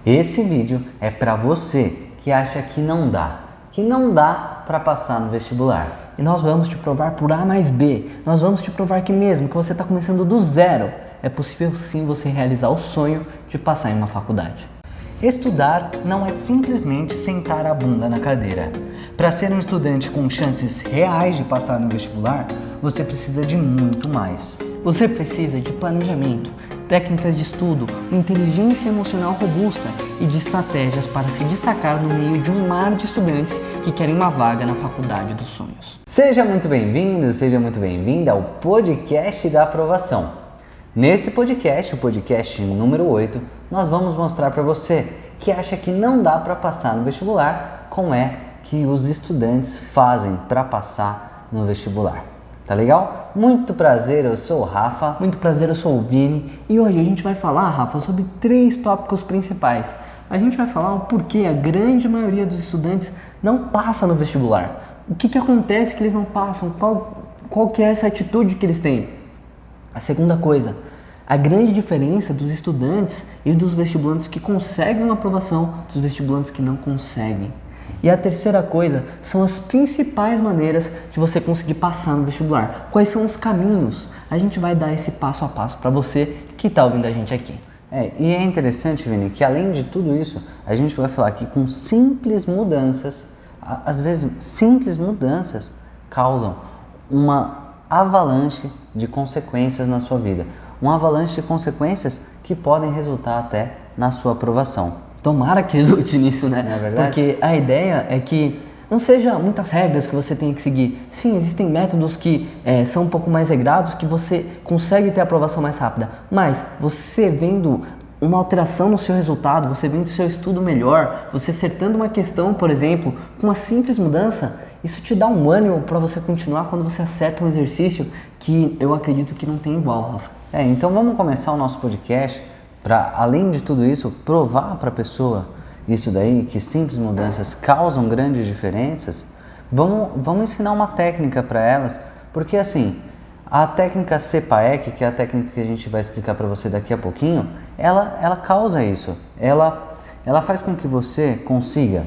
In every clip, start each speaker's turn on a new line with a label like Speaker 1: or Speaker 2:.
Speaker 1: Esse vídeo é para você que acha que não dá para passar no vestibular.
Speaker 2: E nós vamos te provar por A mais B. Nós vamos te provar que mesmo que você está começando do zero, é possível sim você realizar o sonho de passar em uma faculdade.
Speaker 1: Estudar não é simplesmente sentar a bunda na cadeira. Para ser um estudante com chances reais de passar no vestibular, você precisa de muito mais.
Speaker 2: Você precisa de planejamento, técnicas de estudo, uma inteligência emocional robusta e de estratégias para se destacar no meio de um mar de estudantes que querem uma vaga na faculdade dos sonhos.
Speaker 1: Seja muito bem-vindo, seja muito bem-vinda ao podcast da aprovação. Nesse podcast, o podcast número 8, nós vamos mostrar para você que acha que não dá para passar no vestibular, como é que os estudantes fazem para passar no vestibular. Tá legal? Muito prazer, eu sou o Rafa.
Speaker 2: Muito prazer, eu sou o Vini. E hoje a gente vai falar, Rafa, sobre 3 tópicos principais. A gente vai falar o porquê a grande maioria dos estudantes não passa no vestibular. O que acontece que eles não passam? Qual que é essa atitude que eles têm? A segunda coisa, a grande diferença dos estudantes e dos vestibulantes que conseguem uma aprovação dos vestibulantes que não conseguem. E a terceira coisa são as principais maneiras de você conseguir passar no vestibular. Quais são os caminhos? A gente vai dar esse passo a passo para você que está ouvindo a gente aqui.
Speaker 1: E é interessante, Vini, que além de tudo isso, a gente vai falar que com simples mudanças, às vezes simples mudanças, causam uma avalanche de consequências na sua vida. Uma avalanche de consequências que podem resultar até na sua aprovação.
Speaker 2: Tomara que resulte nisso, né?
Speaker 1: Não é verdade?
Speaker 2: Porque a ideia é que não seja muitas regras que você tenha que seguir. Sim, existem métodos que são um pouco mais regrados, que você consegue ter a aprovação mais rápida. Mas você vendo uma alteração no seu resultado, você vendo o seu estudo melhor, você acertando uma questão, por exemplo, com uma simples mudança, isso te dá um ânimo para você continuar quando você acerta um exercício que eu acredito que não tem igual, Rafa.
Speaker 1: Então vamos começar o nosso podcast para, além de tudo isso, provar para a pessoa isso daí, que simples mudanças causam grandes diferenças. Vamos ensinar uma técnica para elas, porque assim, a técnica CPAEC, que é a técnica que a gente vai explicar para você daqui a pouquinho, ela causa isso. Ela faz com que você consiga,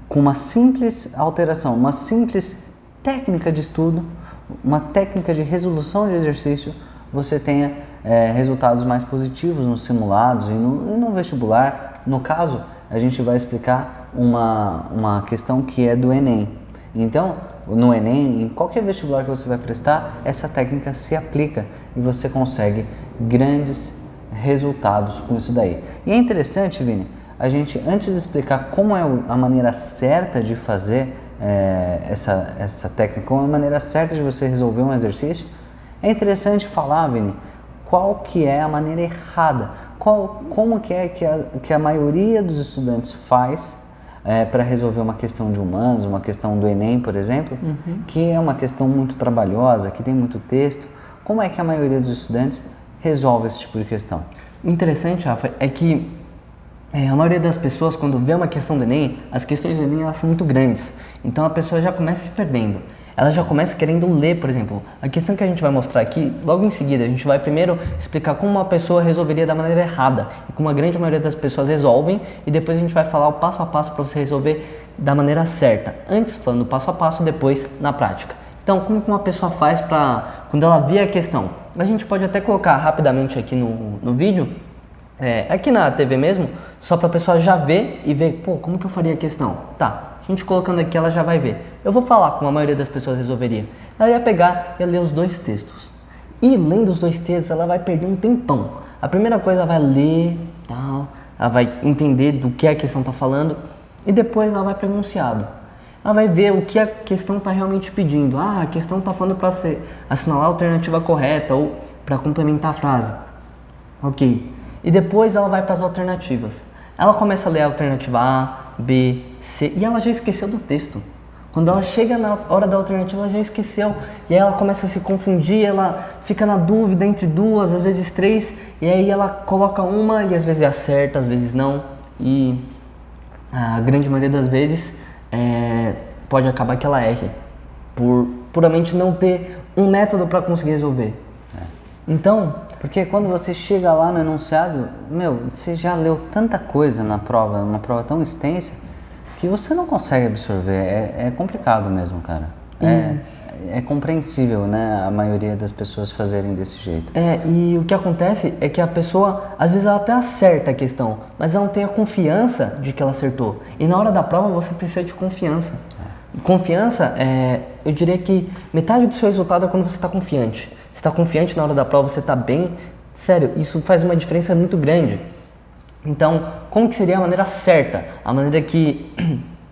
Speaker 1: com uma simples alteração, uma simples técnica de estudo, uma técnica de resolução de exercício, você tenha resultados mais positivos nos simulados e no vestibular. No caso, a gente vai explicar uma questão que é do Enem. Então, no Enem, em qualquer vestibular que você vai prestar, essa técnica se aplica e você consegue grandes resultados com isso daí. E é interessante, Vini, a gente, antes de explicar como é a maneira certa de fazer essa técnica, como é a maneira certa de você resolver um exercício, é interessante falar, Vini, qual que é a maneira errada, como que é que a maioria dos estudantes faz para resolver uma questão de humanos, uma questão do Enem, por exemplo, que é uma questão muito trabalhosa, que tem muito texto. Como é que a maioria dos estudantes resolve esse tipo de questão?
Speaker 2: O interessante, Rafa, é que a maioria das pessoas, quando vê uma questão do Enem, as questões do Enem elas são muito grandes. Então a pessoa já começa se perdendo. Ela já começa querendo ler, por exemplo. A questão que a gente vai mostrar aqui, logo em seguida, a gente vai primeiro explicar como uma pessoa resolveria da maneira errada e como a grande maioria das pessoas resolvem, e depois a gente vai falar o passo a passo para você resolver da maneira certa. Antes falando passo a passo, depois na prática. Então, como que uma pessoa faz para quando ela vê a questão? A gente pode até colocar rapidamente aqui no vídeo, aqui na TV mesmo, só para a pessoa já ver e ver, como que eu faria a questão? Tá. A gente colocando aqui, ela já vai ver. Eu vou falar como a maioria das pessoas resolveria. Ela ia pegar e ler os 2 textos. E lendo os 2 textos, ela vai perder um tempão. A primeira coisa, ela vai ler, tal, ela vai entender do que a questão está falando, e depois ela vai para o enunciado. Ela vai ver o que a questão está realmente pedindo. A questão está falando para você assinalar a alternativa correta ou para complementar a frase. Ok. E depois ela vai para as alternativas. Ela começa a ler a alternativa A, B, C, e ela já esqueceu do texto. Quando ela chega na hora da alternativa, ela já esqueceu. E aí ela começa a se confundir, ela fica na dúvida entre 2, às vezes 3, e aí ela coloca uma e às vezes acerta, às vezes não. E a grande maioria das vezes pode acabar que ela erre, por puramente não ter um método para conseguir resolver. Então,
Speaker 1: Porque quando você chega lá no enunciado, você já leu tanta coisa na prova, uma prova tão extensa, que você não consegue absorver. É complicado mesmo, cara. É compreensível, né, a maioria das pessoas fazerem desse jeito.
Speaker 2: E o que acontece é que a pessoa, às vezes ela até acerta a questão, mas ela não tem a confiança de que ela acertou. E na hora da prova você precisa de confiança. Confiança, eu diria que metade do seu resultado é quando você está confiante. Você está confiante na hora da prova, você está bem. Sério, isso faz uma diferença muito grande. Então, como que seria a maneira certa? A maneira que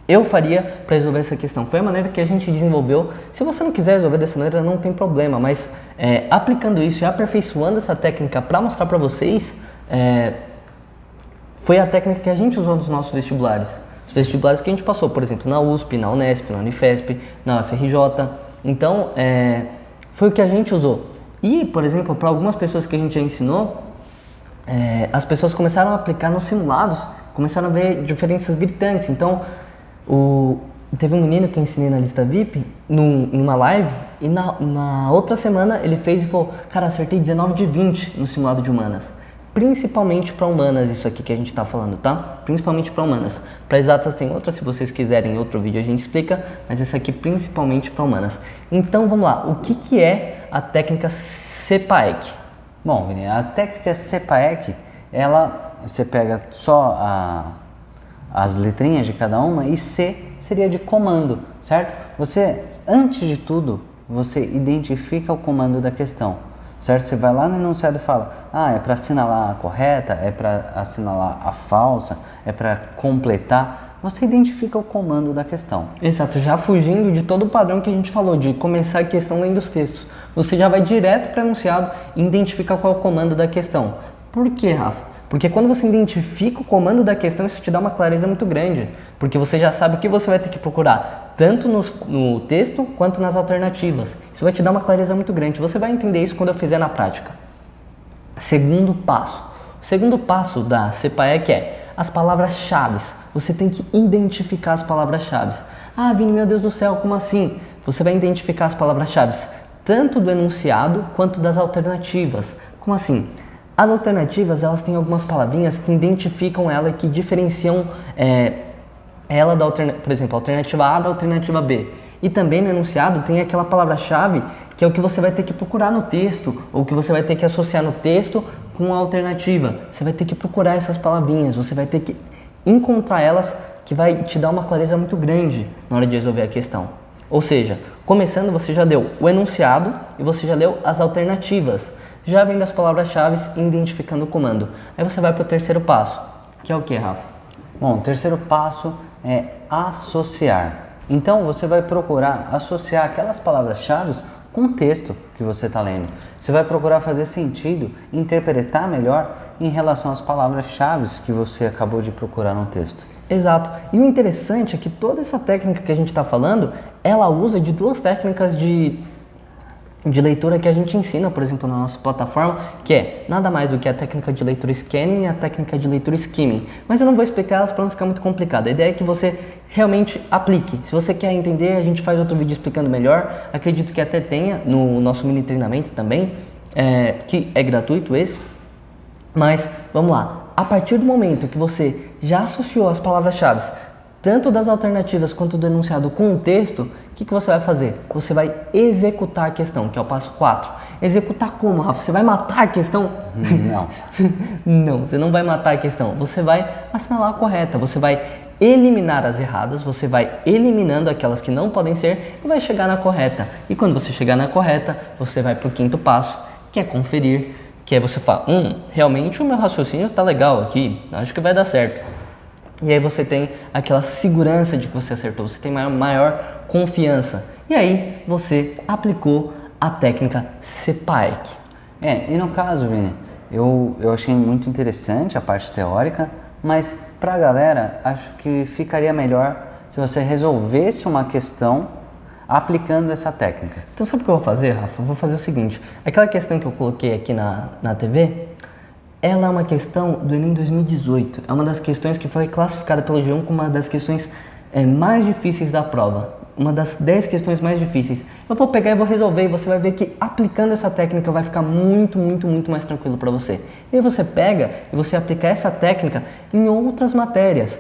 Speaker 2: eu faria para resolver essa questão? Foi a maneira que a gente desenvolveu. Se você não quiser resolver dessa maneira, não tem problema. Mas aplicando isso e aperfeiçoando essa técnica para mostrar para vocês, foi a técnica que a gente usou nos nossos vestibulares. Os vestibulares que a gente passou, por exemplo, na USP, na Unesp, na Unifesp, na UFRJ. Então, foi o que a gente usou. E, por exemplo, para algumas pessoas que a gente já ensinou, as pessoas começaram a aplicar nos simulados, começaram a ver diferenças gritantes. Então, teve um menino que eu ensinei na lista VIP, numa live, e na outra semana ele fez e falou: cara, acertei 19 de 20 no simulado de humanas. Principalmente para humanas, isso aqui que a gente está falando, tá? Principalmente para humanas. Para exatas tem outra, se vocês quiserem outro vídeo a gente explica, mas esse aqui principalmente para humanas. Então vamos lá, o que é a técnica CPAEC?
Speaker 1: Bom, Vini, a técnica CPAEC, você pega só as letrinhas de cada uma e C seria de comando, certo? Você, antes de tudo, você identifica o comando da questão. Certo? Você vai lá no enunciado e fala: é para assinalar a correta, é para assinalar a falsa, é para completar. Você identifica o comando da questão.
Speaker 2: Exato, já fugindo de todo o padrão que a gente falou, de começar a questão lendo os textos. Você já vai direto para o enunciado e identifica qual é o comando da questão. Por quê, Rafa? Porque quando você identifica o comando da questão, isso te dá uma clareza muito grande. Porque você já sabe o que você vai ter que procurar, tanto no texto quanto nas alternativas. Isso vai te dar uma clareza muito grande. Você vai entender isso quando eu fizer na prática. Segundo passo. O segundo passo da CPAEC é as palavras-chave. Você tem que identificar as palavras-chave. Vini, meu Deus do céu, como assim? Você vai identificar as palavras-chave, tanto do enunciado quanto das alternativas. Como assim? As alternativas, elas têm algumas palavrinhas que identificam ela e que diferenciam ela da por exemplo, a alternativa A da alternativa B. E também no enunciado tem aquela palavra-chave que é o que você vai ter que procurar no texto, ou que você vai ter que associar no texto com a alternativa. Você vai ter que procurar essas palavrinhas, você vai ter que encontrar elas, que vai te dar uma clareza muito grande na hora de resolver a questão. Ou seja, começando, você já deu o enunciado e você já leu as alternativas. Já vendo as palavras-chave e identificando o comando. Aí você vai para o terceiro passo, que é o que, Rafa?
Speaker 1: Bom, o terceiro passo é associar. Então você vai procurar associar aquelas palavras-chave com o texto que você está lendo. Você vai procurar fazer sentido, interpretar melhor em relação às palavras-chave que você acabou de procurar no texto.
Speaker 2: Exato. E o interessante é que toda essa técnica que a gente está falando, ela usa de duas técnicas de leitura que a gente ensina, por exemplo, na nossa plataforma, que é nada mais do que a técnica de leitura scanning e a técnica de leitura skimming. Mas eu não vou explicar elas para não ficar muito complicado. A ideia é que você realmente aplique. Se você quer entender, a gente faz outro vídeo explicando melhor. Acredito que até tenha no nosso mini treinamento também, que é gratuito esse. Mas vamos lá. A partir do momento que você já associou as palavras-chave, tanto das alternativas quanto do enunciado com o texto, o que você vai fazer? Você vai executar a questão, que é o passo 4. Executar como, Rafa? Você vai matar a questão?
Speaker 1: Não.
Speaker 2: Não, você não vai matar a questão. Você vai assinalar a correta, você vai eliminar as erradas, você vai eliminando aquelas que não podem ser e vai chegar na correta. E quando você chegar na correta, você vai para o quinto passo, que é conferir, que é você falar, realmente o meu raciocínio está legal aqui, acho que vai dar certo. E aí você tem aquela segurança de que você acertou, você tem maior confiança. E aí você aplicou a técnica CPAEC.
Speaker 1: E no caso, Vini, eu achei muito interessante a parte teórica, mas para a galera, acho que ficaria melhor se você resolvesse uma questão aplicando essa técnica.
Speaker 2: Então sabe o que eu vou fazer, Rafa? Eu vou fazer o seguinte, aquela questão que eu coloquei aqui na TV, ela é uma questão do Enem 2018. É uma das questões que foi classificada pelo G1 como uma das questões mais difíceis da prova. Uma das 10 questões mais difíceis. eu vou pegar e vou resolver, e você vai ver que aplicando essa técnica vai ficar muito mais tranquilo para você. E aí você pega e você aplica essa técnica em outras matérias,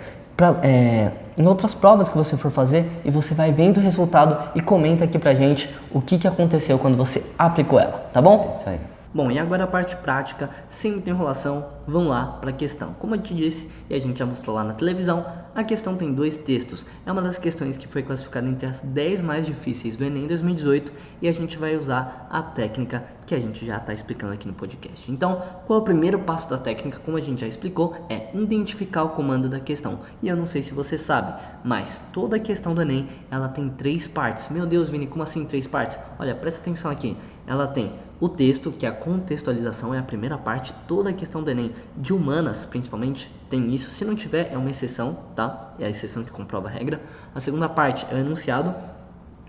Speaker 2: em outras provas que você for fazer, e você vai vendo o resultado e comenta aqui pra gente o que aconteceu quando você aplicou ela, tá bom?
Speaker 1: É isso aí.
Speaker 2: Bom, e agora a parte prática, sem muita enrolação, vamos lá para a questão. Como eu te disse, e a gente já mostrou lá na televisão, a questão tem 2 textos. É uma das questões que foi classificada entre as 10 mais difíceis do Enem 2018 e a gente vai usar a técnica que a gente já está explicando aqui no podcast. Então, qual é o primeiro passo da técnica? Como a gente já explicou, é identificar o comando da questão. E eu não sei se você sabe, mas toda a questão do Enem, ela tem 3 partes. Meu Deus, Vini, como assim 3 partes? Olha, presta atenção aqui. Ela tem o texto, que é a contextualização, é a primeira parte. Toda a questão do Enem, de humanas principalmente, tem isso. Se não tiver, é uma exceção, tá? É a exceção que comprova a regra. A segunda parte é o enunciado,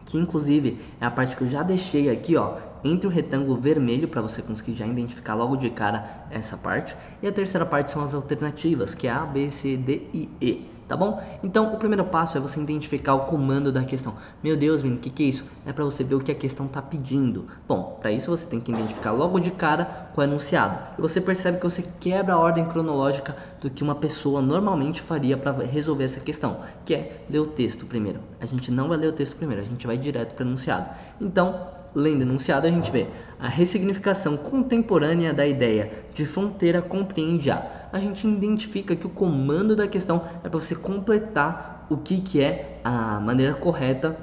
Speaker 2: que inclusive é a parte que eu já deixei aqui, ó, entre o retângulo vermelho, para você conseguir já identificar logo de cara essa parte. E a terceira parte são as alternativas, que é A, B, C, D e E. Tá bom? Então, o primeiro passo é você identificar o comando da questão. Meu Deus, Vini, o que é isso? É para você ver o que a questão está pedindo. Bom, para isso você tem que identificar logo de cara com o enunciado. E você percebe que você quebra a ordem cronológica do que uma pessoa normalmente faria para resolver essa questão, que é ler o texto primeiro. A gente não vai ler o texto primeiro, a gente vai direto para o enunciado. Então, lendo o enunciado, a gente vê a ressignificação contemporânea da ideia de fronteira compreende a gente identifica que o comando da questão é para você completar o que é a maneira correta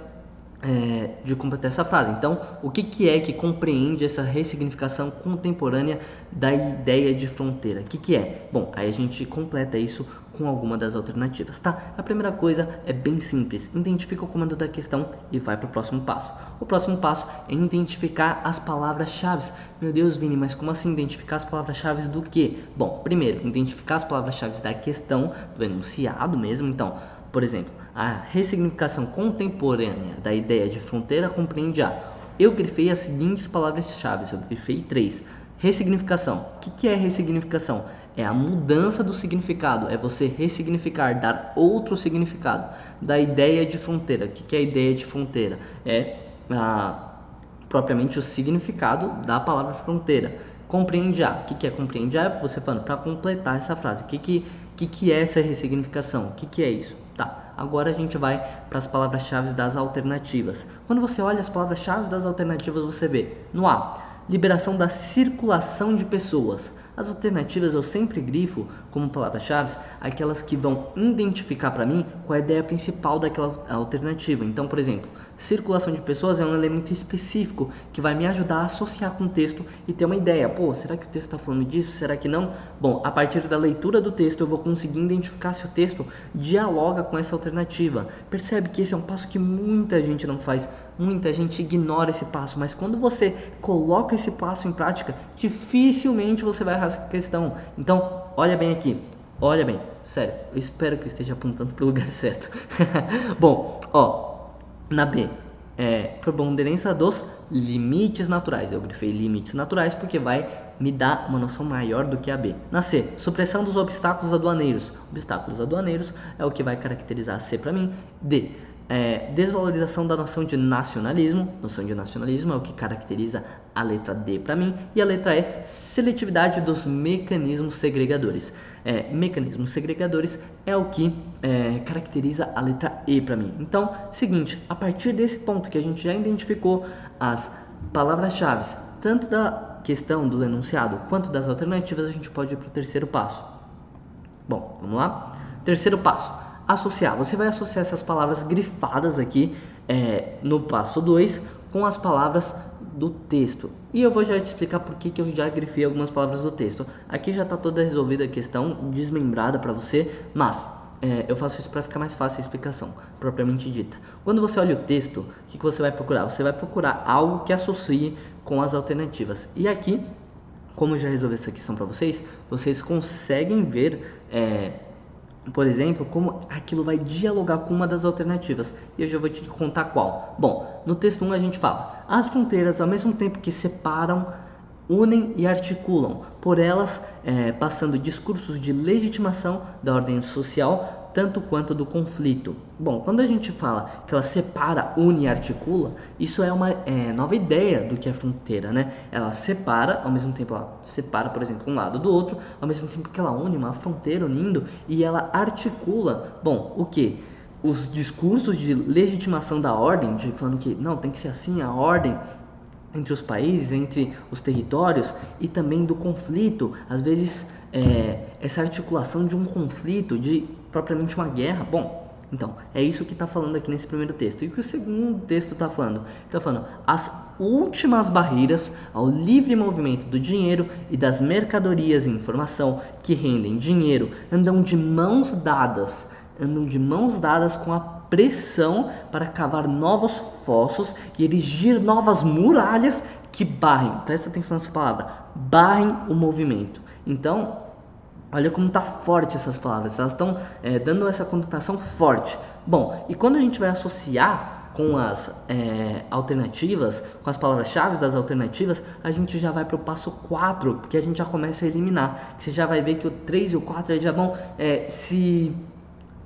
Speaker 2: de completar essa frase. Então, o que é que compreende essa ressignificação contemporânea da ideia de fronteira? O que é? Bom, aí a gente completa isso com alguma das alternativas, tá? A primeira coisa é bem simples, identifica o comando da questão e vai para o próximo passo. O próximo passo é identificar as palavras-chave. Meu Deus, Vini, mas como assim identificar as palavras-chave do quê? Bom, primeiro, identificar as palavras-chave da questão, do enunciado mesmo. Então, por exemplo, a ressignificação contemporânea da ideia de fronteira compreende a... Eu grifei as seguintes palavras-chave, eu grifei 3. Ressignificação. O que é ressignificação? É a mudança do significado, é você ressignificar, dar outro significado da ideia de fronteira. O que é a ideia de fronteira? É propriamente o significado da palavra fronteira. Compreende a. O que é compreende a? É você falando para completar essa frase. O que é essa ressignificação? O que é isso? Tá, agora a gente vai para as palavras-chave das alternativas. Quando você olha as palavras-chave das alternativas, você vê no A, liberação da circulação de pessoas. As alternativas eu sempre grifo como palavras-chave aquelas que vão identificar para mim qual é a ideia principal daquela alternativa. Então, por exemplo, circulação de pessoas é um elemento específico que vai me ajudar a associar com o texto e ter uma ideia. Pô, será que o texto está falando disso? Será que não? Bom, a partir da leitura do texto eu vou conseguir identificar se o texto dialoga com essa alternativa. Percebe que esse é um passo que muita gente não faz. Muita gente ignora esse passo, mas quando você coloca esse passo em prática, dificilmente você vai errar essa questão. Então, olha bem aqui, olha bem, sério, eu espero que eu esteja apontando para o lugar certo. Bom, ó, na B, preponderância dos limites naturais. Eu grifei limites naturais porque vai me dar uma noção maior do que a B. Na C, supressão dos obstáculos aduaneiros. Obstáculos aduaneiros é o que vai caracterizar a C para mim. D, desvalorização da noção de nacionalismo. Noção de nacionalismo é o que caracteriza a letra D para mim. E a letra E, seletividade dos mecanismos segregadores. Mecanismos segregadores é o que caracteriza a letra E para mim. Então, seguinte, a partir desse ponto que a gente já identificou as palavras-chave, tanto da questão do enunciado quanto das alternativas, a gente pode ir para o terceiro passo. Bom, vamos lá? Terceiro passo. Associar. Você vai associar essas palavras grifadas aqui no passo 2 com as palavras do texto. E eu vou já te explicar por que eu já grifei algumas palavras do texto. Aqui já está toda resolvida a questão, desmembrada para você, mas eu faço isso para ficar mais fácil a explicação, propriamente dita. Quando você olha o texto, o que você vai procurar? Você vai procurar algo que associe com as alternativas. E aqui, como eu já resolvi essa questão para vocês, vocês conseguem ver... por exemplo, como aquilo vai dialogar com uma das alternativas. E eu já vou te contar qual. Bom, no texto 1 a gente fala: as fronteiras, ao mesmo tempo que separam, unem e articulam, por elas passando discursos de legitimação da ordem social
Speaker 3: tanto quanto do conflito. Bom, quando a gente fala que ela separa, une e articula, isso é uma nova ideia do que é fronteira, né? Ela separa, ao mesmo tempo ela separa, por exemplo, um lado do outro, ao mesmo tempo que ela une, uma fronteira unindo, e ela articula, bom, o que? Os discursos de legitimação da ordem, de falando que não, tem que ser assim a ordem entre os países, entre os territórios, e também do conflito, às vezes essa articulação de um conflito, de propriamente uma guerra. Bom, então, é isso que está falando aqui nesse primeiro texto. E o que o segundo texto está falando? Está falando as últimas barreiras ao livre movimento do dinheiro e das mercadorias e informação que rendem dinheiro andam de mãos dadas com a pressão para cavar novos fossos e erigir novas muralhas que barrem, presta atenção nessa palavra, barrem o movimento. Então, olha como está forte essas palavras, elas estão dando essa conotação forte. Bom, e quando a gente vai associar com as alternativas, com as palavras-chave das alternativas, a gente já vai para o passo 4, porque a gente já começa a eliminar. Você já vai ver que o 3 e o 4 já vão se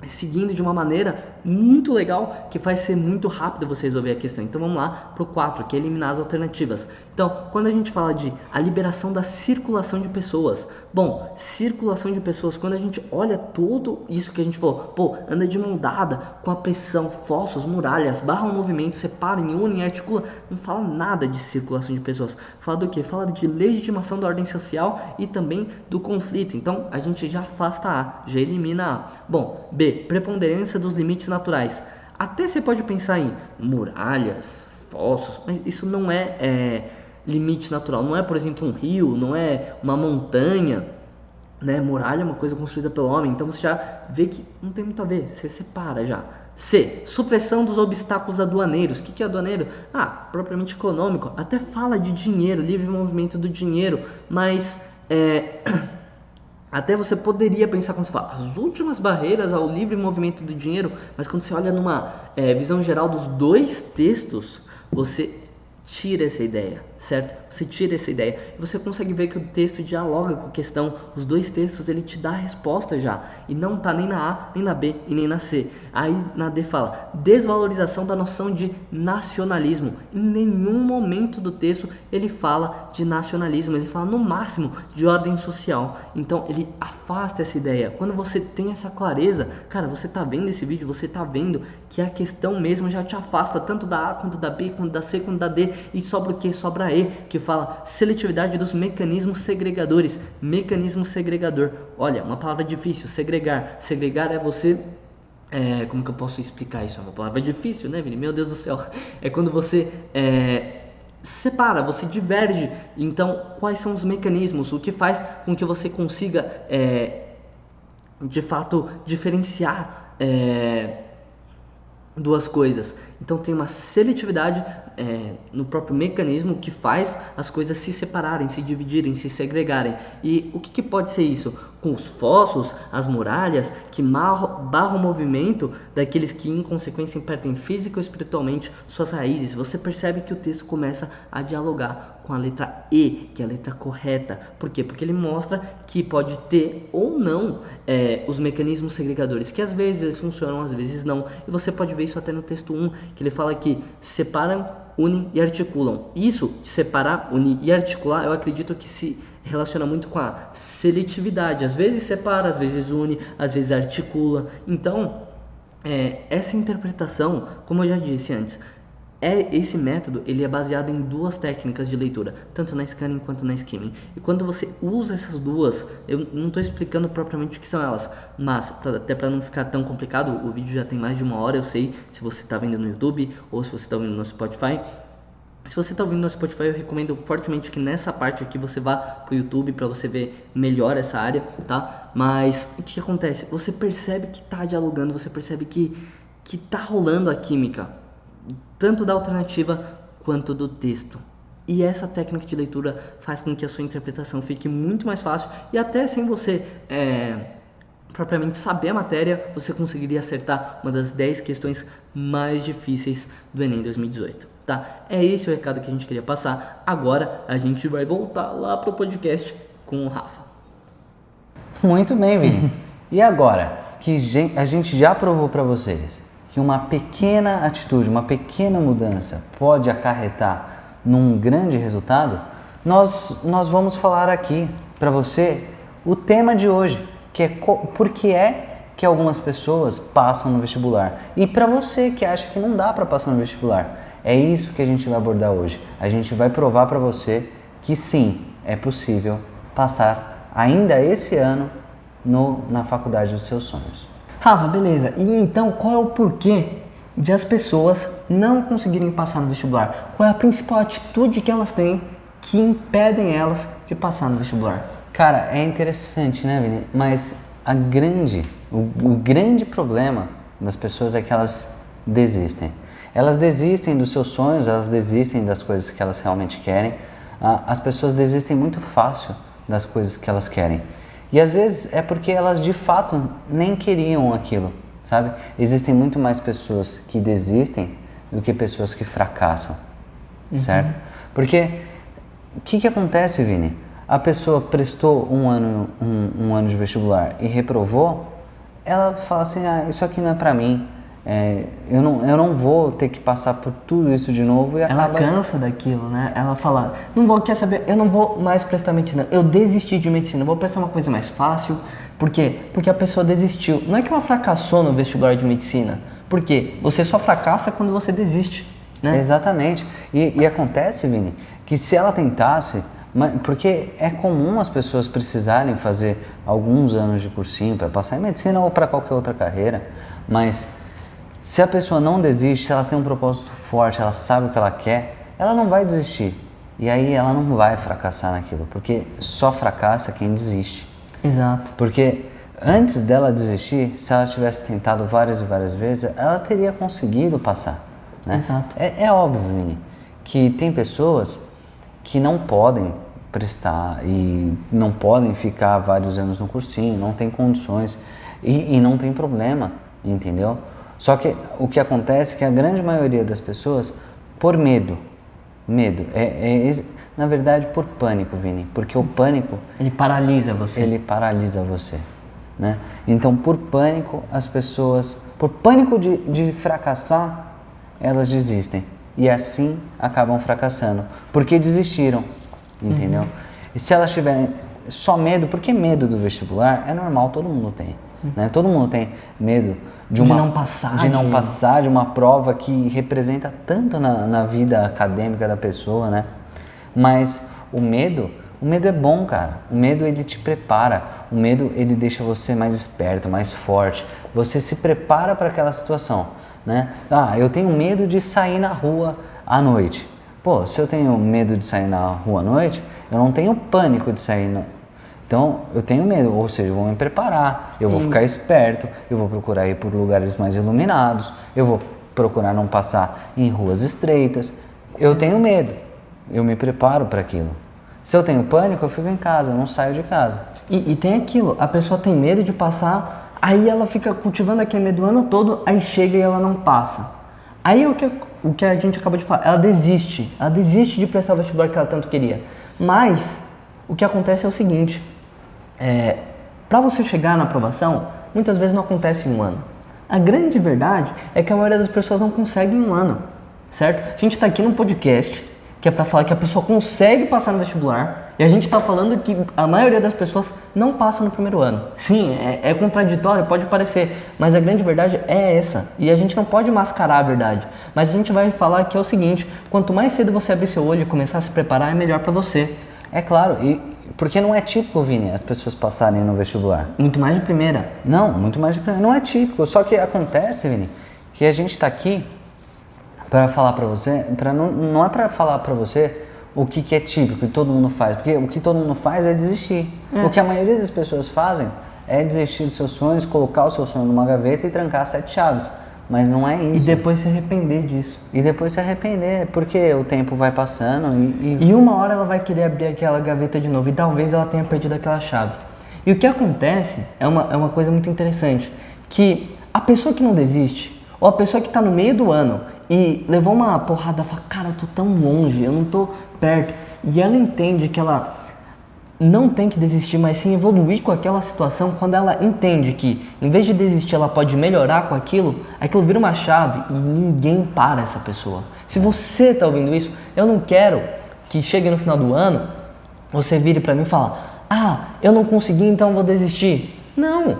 Speaker 3: seguindo de uma maneira muito legal, que faz ser muito rápido você resolver a questão. Então vamos lá para o 4, que é eliminar as alternativas. Então, quando a gente fala de a liberação da circulação de pessoas, bom, circulação de pessoas, quando a gente olha tudo isso que a gente falou, pô, anda de mão dada com a pressão, fossos, muralhas, barra o movimento, separem, unem, articula, não fala nada de circulação de pessoas. Fala do quê? Fala de legitimação da ordem social e também do conflito. Então, a gente já afasta A, já elimina A. Bom, B, preponderância dos limites naturais. Até você pode pensar em muralhas, fossos, mas isso não é limite natural. Não é, por exemplo, um rio, não é uma montanha, né? Muralha é uma coisa construída pelo homem, então você já vê que não tem muito a ver, você separa já. C, supressão dos obstáculos aduaneiros. O que é aduaneiro? Propriamente econômico. Até fala de dinheiro, livre movimento do dinheiro, mas até você poderia pensar quando você fala as últimas barreiras ao livre movimento do dinheiro, mas quando você olha numa visão geral dos dois textos, você tira essa ideia, certo? Você tira essa ideia e você consegue ver que o texto dialoga com a questão, os dois textos ele te dá a resposta já, e não tá nem na A, nem na B e nem na C. Aí na D fala desvalorização da noção de nacionalismo. Em nenhum momento do texto ele fala de nacionalismo, ele fala no máximo de ordem social. Então ele afasta essa ideia. Quando você tem essa clareza, cara, você tá vendo esse vídeo, você tá vendo que a questão mesmo já te afasta tanto da A, quanto da B, quanto da C, quanto da D, e sobra o que? Sobra a E, que fala seletividade dos mecanismos segregadores. Mecanismo segregador. Olha, uma palavra difícil, segregar. Segregar é você... como que eu posso explicar isso? É uma palavra difícil, né, Vini? Meu Deus do céu. É quando você separa, você diverge. Então, quais são os mecanismos? O que faz com que você consiga, de fato, diferenciar duas coisas. Então tem uma seletividade no próprio mecanismo que faz as coisas se separarem, se dividirem, se segregarem. E o que pode ser isso? Com os fossos, as muralhas que barram o movimento daqueles que em consequência perdem física ou espiritualmente suas raízes. Você percebe que o texto começa a dialogar com a letra E, que é a letra correta. Por quê? Porque ele mostra que pode ter ou não os mecanismos segregadores, que às vezes eles funcionam, às vezes não. E você pode ver isso até no texto 1, que ele fala que separam, unem e articulam. Isso, separar, unir e articular, eu acredito que se relaciona muito com a seletividade. Às vezes separa, às vezes une, às vezes articula. Então, essa interpretação, como eu já disse antes, esse método ele é baseado em duas técnicas de leitura, tanto na scanning quanto na skimming. E quando você usa essas duas, eu não estou explicando propriamente o que são elas, mas até para não ficar tão complicado, o vídeo já tem mais de 1 hora, eu sei, se você está vendo no YouTube ou se você está ouvindo no Spotify. Se você está ouvindo no Spotify, eu recomendo fortemente que nessa parte aqui você vá para o YouTube para você ver melhor essa área, tá? Mas o que acontece? Você percebe que está dialogando, você percebe que está rolando a química, tanto da alternativa quanto do texto. E essa técnica de leitura faz com que a sua interpretação fique muito mais fácil, e até sem você propriamente saber a matéria, você conseguiria acertar uma das 10 questões mais difíceis do Enem 2018. Tá? É esse o recado que a gente queria passar. Agora a gente vai voltar lá pro podcast com o Rafa.
Speaker 1: Muito bem, Vini. E agora? que a gente já provou para vocês que uma pequena atitude, uma pequena mudança pode acarretar num grande resultado, nós vamos falar aqui para você o tema de hoje, que é por que é que algumas pessoas passam no vestibular. E para você que acha que não dá para passar no vestibular, é isso que a gente vai abordar hoje. A gente vai provar para você que sim, é possível passar ainda esse ano na faculdade dos seus sonhos.
Speaker 2: Rafa, beleza. E então, qual é o porquê de as pessoas não conseguirem passar no vestibular? Qual é a principal atitude que elas têm que impedem elas de passar no vestibular?
Speaker 1: Cara, é interessante, né, Vini? Mas o grande problema das pessoas é que elas desistem. Elas desistem dos seus sonhos, elas desistem das coisas que elas realmente querem. As pessoas desistem muito fácil das coisas que elas querem. E às vezes é porque elas de fato nem queriam aquilo, sabe? Existem muito mais pessoas que desistem do que pessoas que fracassam, certo? Porque o que acontece, Vini? A pessoa prestou um ano de vestibular e reprovou, ela fala assim, isso aqui não é pra mim. Eu não vou ter que passar por tudo isso de novo e
Speaker 2: ela cansa daquilo, né? Ela fala, eu não vou mais prestar medicina, eu desisti de medicina, eu vou prestar uma coisa mais fácil. Por quê? Porque a pessoa desistiu. Não é que ela fracassou no vestibular de medicina, porque você só fracassa quando você desiste, né?
Speaker 1: Exatamente. E acontece, Vini, que se ela tentasse, porque é comum as pessoas precisarem fazer alguns anos de cursinho para passar em medicina ou para qualquer outra carreira, mas se a pessoa não desiste, ela tem um propósito forte, ela sabe o que ela quer, ela não vai desistir. E aí ela não vai fracassar naquilo, porque só fracassa quem desiste.
Speaker 2: Exato.
Speaker 1: Porque antes dela desistir, se ela tivesse tentado várias e várias vezes, ela teria conseguido passar, né?
Speaker 2: Exato.
Speaker 1: É óbvio, Vini, que tem pessoas que não podem prestar e não podem ficar vários anos no cursinho, não tem condições e não tem problema, entendeu? Só que o que acontece é que a grande maioria das pessoas, por medo, na verdade por pânico, Vini, porque o pânico...
Speaker 2: Ele paralisa você.
Speaker 1: Ele paralisa você, né? Então, por pânico, as pessoas, por pânico de fracassar, elas desistem. E assim acabam fracassando, porque desistiram, entendeu? E se elas tiverem só medo, porque medo do vestibular é normal, todo mundo tem, né? Todo mundo tem medo de não passar de uma prova que representa tanto na vida acadêmica da pessoa, né? Mas o medo é bom, cara. O medo, ele te prepara. O medo, ele deixa você mais esperto, mais forte. Você se prepara para aquela situação, né? Eu tenho medo de sair na rua à noite. Pô, se eu tenho medo de sair na rua à noite, eu não tenho pânico de sair Então, eu tenho medo, ou seja, eu vou me preparar, eu vou ficar esperto, eu vou procurar ir por lugares mais iluminados, eu vou procurar não passar em ruas estreitas. Eu tenho medo, eu me preparo para aquilo. Se eu tenho pânico, eu fico em casa, eu não saio de casa.
Speaker 2: E tem aquilo, a pessoa tem medo de passar, aí ela fica cultivando aquele medo o ano todo, aí chega e ela não passa. Aí o que a gente acabou de falar, ela desiste de prestar o vestibular que ela tanto queria. Mas o que acontece é o seguinte... para você chegar na aprovação, muitas vezes não acontece em um ano. A grande verdade é que a maioria das pessoas não consegue em um ano, certo? A gente está aqui num podcast que é para falar que a pessoa consegue passar no vestibular e a gente está falando que a maioria das pessoas não passa no primeiro ano. Sim, é contraditório, pode parecer, mas a grande verdade é essa. E a gente não pode mascarar a verdade. Mas a gente vai falar que é o seguinte, quanto mais cedo você abrir seu olho e começar a se preparar, é melhor para você.
Speaker 1: É claro, porque não é típico, Vini, as pessoas passarem no vestibular.
Speaker 2: Muito mais de primeira.
Speaker 1: Não, muito mais de primeira. Não é típico. Só que acontece, Vini, que a gente está aqui para falar para você, não é para falar para você o que é típico, que todo mundo faz. Porque o que todo mundo faz é desistir. O que a maioria das pessoas fazem é desistir dos seus sonhos, colocar o seu sonho numa gaveta e trancar 7 chaves. Mas não é isso.
Speaker 2: E depois se arrepender disso.
Speaker 1: E depois se arrepender, porque o tempo vai passando
Speaker 2: e uma hora ela vai querer abrir aquela gaveta de novo e talvez ela tenha perdido aquela chave. E o que acontece é uma coisa muito interessante, que a pessoa que não desiste, ou a pessoa que está no meio do ano e levou uma porrada e fala, cara, eu tô tão longe, eu não tô perto, e ela entende que ela não tem que desistir, mas sim evoluir com aquela situação. Quando ela entende que, em vez de desistir, ela pode melhorar com aquilo vira uma chave e ninguém para essa pessoa. Se você está ouvindo isso, eu não quero que chegue no final do ano, você vire para mim e fala: eu não consegui, então vou desistir. Não,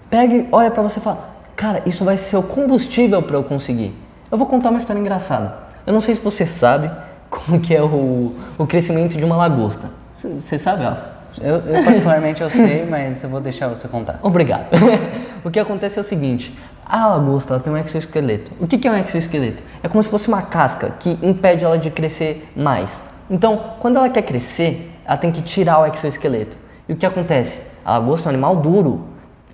Speaker 2: pegue, olha para você e fala: cara, isso vai ser o combustível para eu conseguir. Eu vou contar uma história engraçada. Eu não sei se você sabe como que é o crescimento de uma lagosta. Você sabe, Alfa?
Speaker 1: Eu particularmente eu sei, mas eu vou deixar você contar.
Speaker 2: Obrigado. O que acontece é o seguinte: a lagosta ela tem um exoesqueleto. O que é um exoesqueleto? É como se fosse uma casca que impede ela de crescer mais. Então, quando ela quer crescer, ela tem que tirar o exoesqueleto. E o que acontece? A lagosta é um animal duro,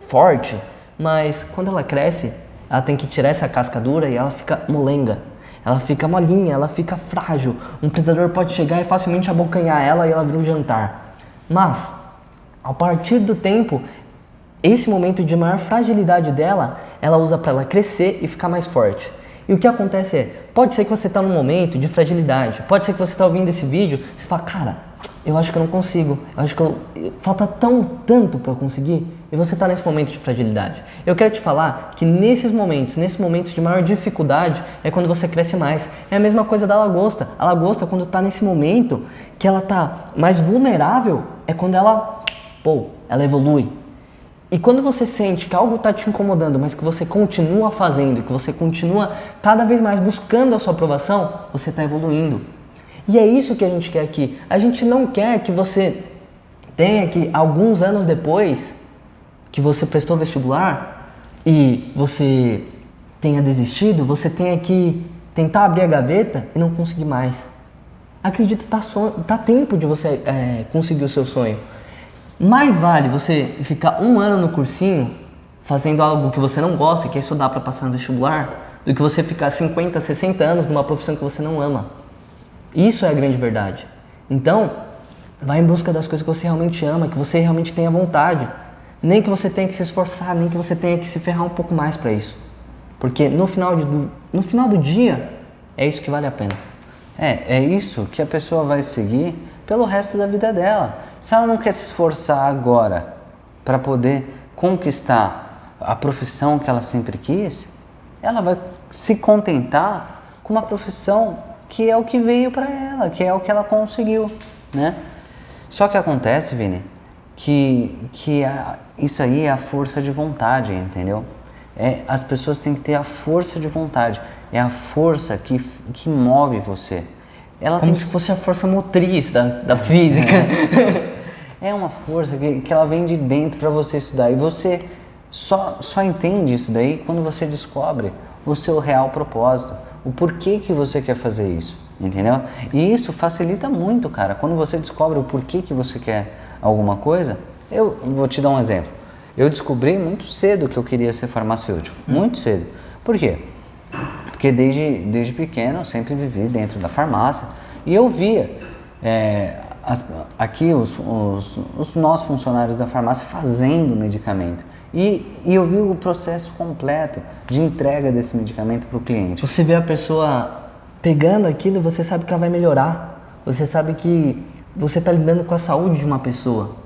Speaker 2: forte, mas quando ela cresce, ela tem que tirar essa casca dura e ela fica molenga. Ela fica molinha, ela fica frágil. Um predador pode chegar e facilmente abocanhar ela e ela vira um jantar. Mas, a partir do tempo, esse momento de maior fragilidade dela, ela usa para ela crescer e ficar mais forte. E o que acontece é, pode ser que você está num momento de fragilidade, pode ser que você está ouvindo esse vídeo, você fala: cara, eu acho que eu não consigo, eu acho que falta tanto para eu conseguir, e você está nesse momento de fragilidade. Eu quero te falar que nesses momentos de maior dificuldade, é quando você cresce mais. É a mesma coisa da lagosta. A lagosta, quando está nesse momento que ela está mais vulnerável, é quando ela evolui. E quando você sente que algo está te incomodando, mas que você continua fazendo, que você continua cada vez mais buscando a sua aprovação, você está evoluindo. E é isso que a gente quer aqui. A gente não quer que você tenha que, alguns anos depois que você prestou tá e você tenha desistido, você tenha que tentar abrir a gaveta e não conseguir mais. Acredita, tá tempo de você conseguir o seu sonho. Mais vale você ficar um ano no cursinho fazendo algo que você não gosta, que é estudar para passar no vestibular, do que você ficar 50, 60 anos numa profissão que você não ama. Isso é a grande verdade. Então, vai em busca das coisas que você realmente ama, que você realmente tenha vontade. Nem que você tenha que se esforçar, nem que você tenha que se ferrar um pouco mais para isso. Porque no final do dia, é isso que vale a pena.
Speaker 1: É isso que a pessoa vai seguir pelo resto da vida dela. Se ela não quer se esforçar agora para poder conquistar a profissão que ela sempre quis, ela vai se contentar com uma profissão que é o que veio para ela, que é o que ela conseguiu, né? Só que acontece, Vini, que isso aí é a força de vontade, entendeu? As pessoas têm que ter a força de vontade, é a força que move você. Ela
Speaker 2: como se fosse a força motriz da física.
Speaker 1: É uma força que ela vem de dentro para você estudar, e você só entende isso daí quando você descobre o seu real propósito, o porquê que você quer fazer isso, entendeu? E isso facilita muito, cara, quando você descobre o porquê que você quer alguma coisa. Eu vou te dar um exemplo. Eu descobri muito cedo que eu queria ser farmacêutico, muito cedo. Por quê? Porque desde pequeno eu sempre vivi dentro da farmácia e eu via aqui os nossos funcionários da farmácia fazendo medicamento. E eu vi o processo completo de entrega desse medicamento para o cliente.
Speaker 2: Você vê a pessoa pegando aquilo e você sabe que ela vai melhorar. Você sabe que você está lidando com a saúde de uma pessoa.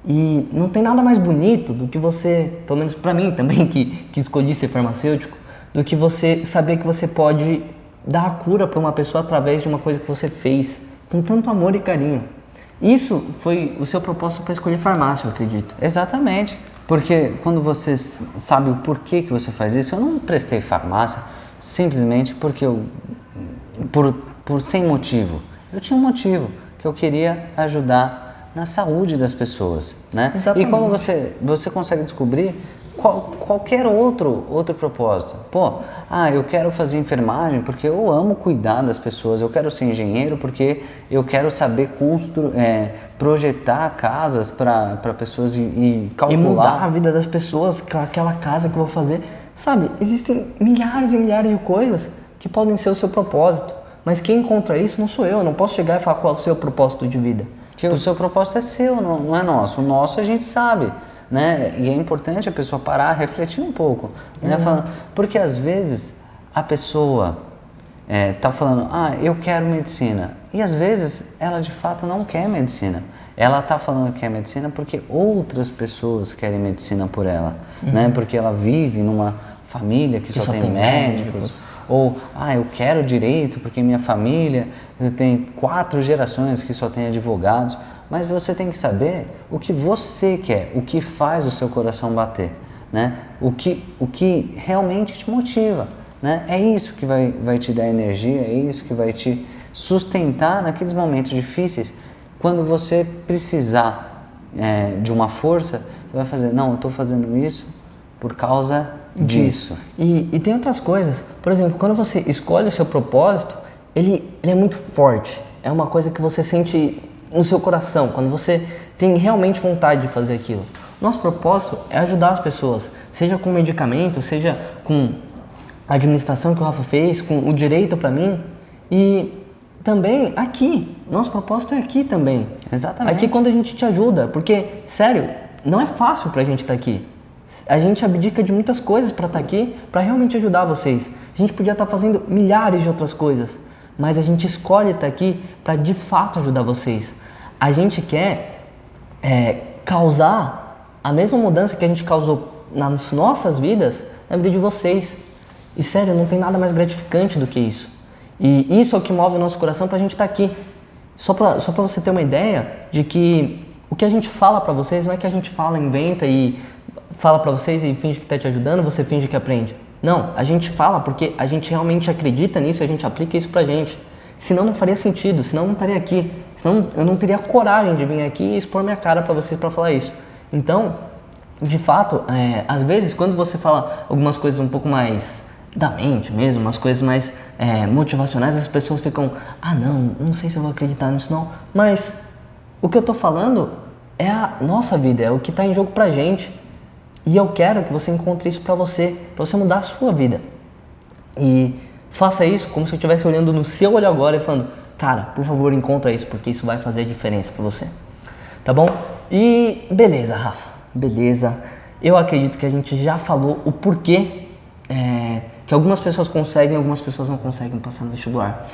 Speaker 2: E não tem nada mais bonito do que você, pelo menos para mim também, que escolhi ser farmacêutico, do que você saber que você pode dar a cura para uma pessoa através de uma coisa que você fez com tanto amor e carinho. Isso foi o seu propósito para escolher farmácia, eu acredito.
Speaker 1: Exatamente, porque quando você sabe o porquê que você faz isso, eu não prestei farmácia simplesmente porque por sem motivo. Eu tinha um motivo, que eu queria ajudar na saúde das pessoas, né?
Speaker 2: Exatamente.
Speaker 1: E quando você consegue descobrir qualquer outro propósito. Eu quero fazer enfermagem porque eu amo cuidar das pessoas, eu quero ser engenheiro porque eu quero saber projetar casas para pessoas e calcular.
Speaker 2: E mudar a vida das pessoas com aquela casa que eu vou fazer. Sabe, existem milhares e milhares de coisas que podem ser o seu propósito, mas quem encontra isso não sou eu não posso chegar e falar qual é o seu propósito de vida.
Speaker 1: Porque o seu propósito é seu, não é nosso. O nosso a gente sabe, né? E é importante a pessoa parar, refletir um pouco, né? Porque às vezes a pessoa tá falando, eu quero medicina. E às vezes ela de fato não quer medicina. ela está falando que é medicina porque outras pessoas querem medicina por ela, né? Porque ela vive numa família que só tem médicos. Ou, eu quero direito porque minha família tem 4 gerações que só tem advogados. Mas você tem que saber o que você quer, o que faz o seu coração bater, né? O que realmente te motiva, né? É isso que vai te dar energia, é isso que vai te sustentar naqueles momentos difíceis. Quando você precisar de uma força, você vai fazer, não, eu estou fazendo isso por causa disso.
Speaker 2: E tem outras coisas. Por exemplo, quando você escolhe o seu propósito, ele é muito forte. É uma coisa que você sente no seu coração, quando você tem realmente vontade de fazer aquilo. Nosso propósito é ajudar as pessoas, seja com medicamento, seja com a administração que o Rafa fez, com o direito para mim, e também aqui. Nosso propósito é aqui também.
Speaker 1: Exatamente.
Speaker 2: Aqui quando a gente te ajuda, porque, sério, não é fácil pra gente estar aqui. A gente abdica de muitas coisas para estar aqui, para realmente ajudar vocês. A gente podia estar fazendo milhares de outras coisas, mas a gente escolhe estar aqui para de fato ajudar vocês. A gente quer causar a mesma mudança que a gente causou nas nossas vidas, na vida de vocês. E sério, não tem nada mais gratificante do que isso. E isso é o que move o nosso coração pra gente estar aqui. Só pra você ter uma ideia de que o que a gente fala pra vocês não é que a gente fala, inventa e fala pra vocês e finge que tá te ajudando, você finge que aprende. Não, a gente fala porque a gente realmente acredita nisso e a gente aplica isso pra gente. Senão não faria sentido, senão eu não estaria aqui. Senão eu não teria coragem de vir aqui e expor minha cara pra vocês pra falar isso. Então, de fato, às vezes quando você fala algumas coisas um pouco mais da mente mesmo, umas coisas mais motivacionais, as pessoas ficam, não sei se eu vou acreditar nisso não. Mas o que eu tô falando é a nossa vida, é o que tá em jogo pra gente. E eu quero que você encontre isso pra você mudar a sua vida. E faça isso como se eu estivesse olhando no seu olho agora e falando, cara, por favor, encontra isso, porque isso vai fazer a diferença pra você. Tá bom? E beleza, Rafa, beleza. Eu acredito que a gente já falou o porquê que algumas pessoas conseguem, algumas pessoas não conseguem passar no vestibular.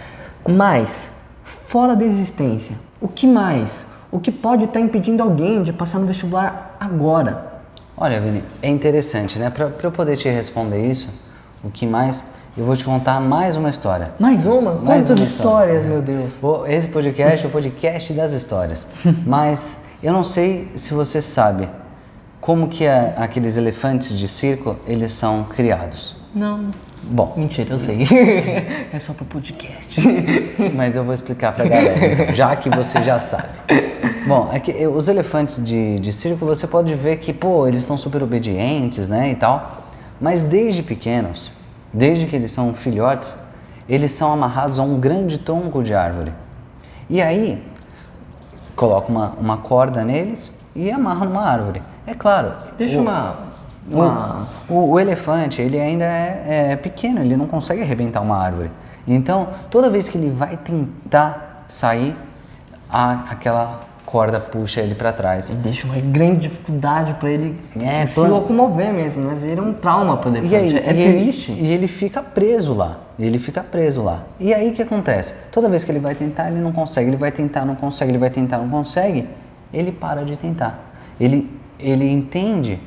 Speaker 2: Mas, fora da existência, o que mais? O que pode estar impedindo alguém de passar no vestibular agora?
Speaker 1: Olha, Vini, é interessante, né? Para eu poder te responder isso, o que mais? Eu vou te contar mais uma história.
Speaker 2: Mais uma? Quantas
Speaker 1: uma
Speaker 2: histórias, meu Deus?
Speaker 1: Esse podcast é o podcast das histórias. Mas eu não sei se você sabe como que aqueles elefantes de circo, eles são criados.
Speaker 2: Não.
Speaker 1: Bom.
Speaker 2: Mentira, eu sei. É só pro podcast.
Speaker 1: Mas eu vou explicar pra galera, então, já que você já sabe. Bom, é que os elefantes de circo, você pode ver que, eles são super obedientes, né, e tal. Mas desde pequenos, desde que eles são filhotes, eles são amarrados a um grande tronco de árvore. E aí, coloca uma corda neles e amarra numa árvore. É claro.
Speaker 2: Deixa
Speaker 1: o elefante, ele ainda é pequeno, ele não consegue arrebentar uma árvore. Então, toda vez que ele vai tentar sair, aquela corda puxa ele para trás.
Speaker 2: E deixa uma grande dificuldade para ele se locomover mesmo, né? Vira um trauma para o elefante. É triste.
Speaker 1: E ele fica preso lá. E aí o que acontece? Toda vez que ele vai tentar, ele não consegue. Ele vai tentar, não consegue. Ele vai tentar, não consegue. Ele para de tentar. Ele entende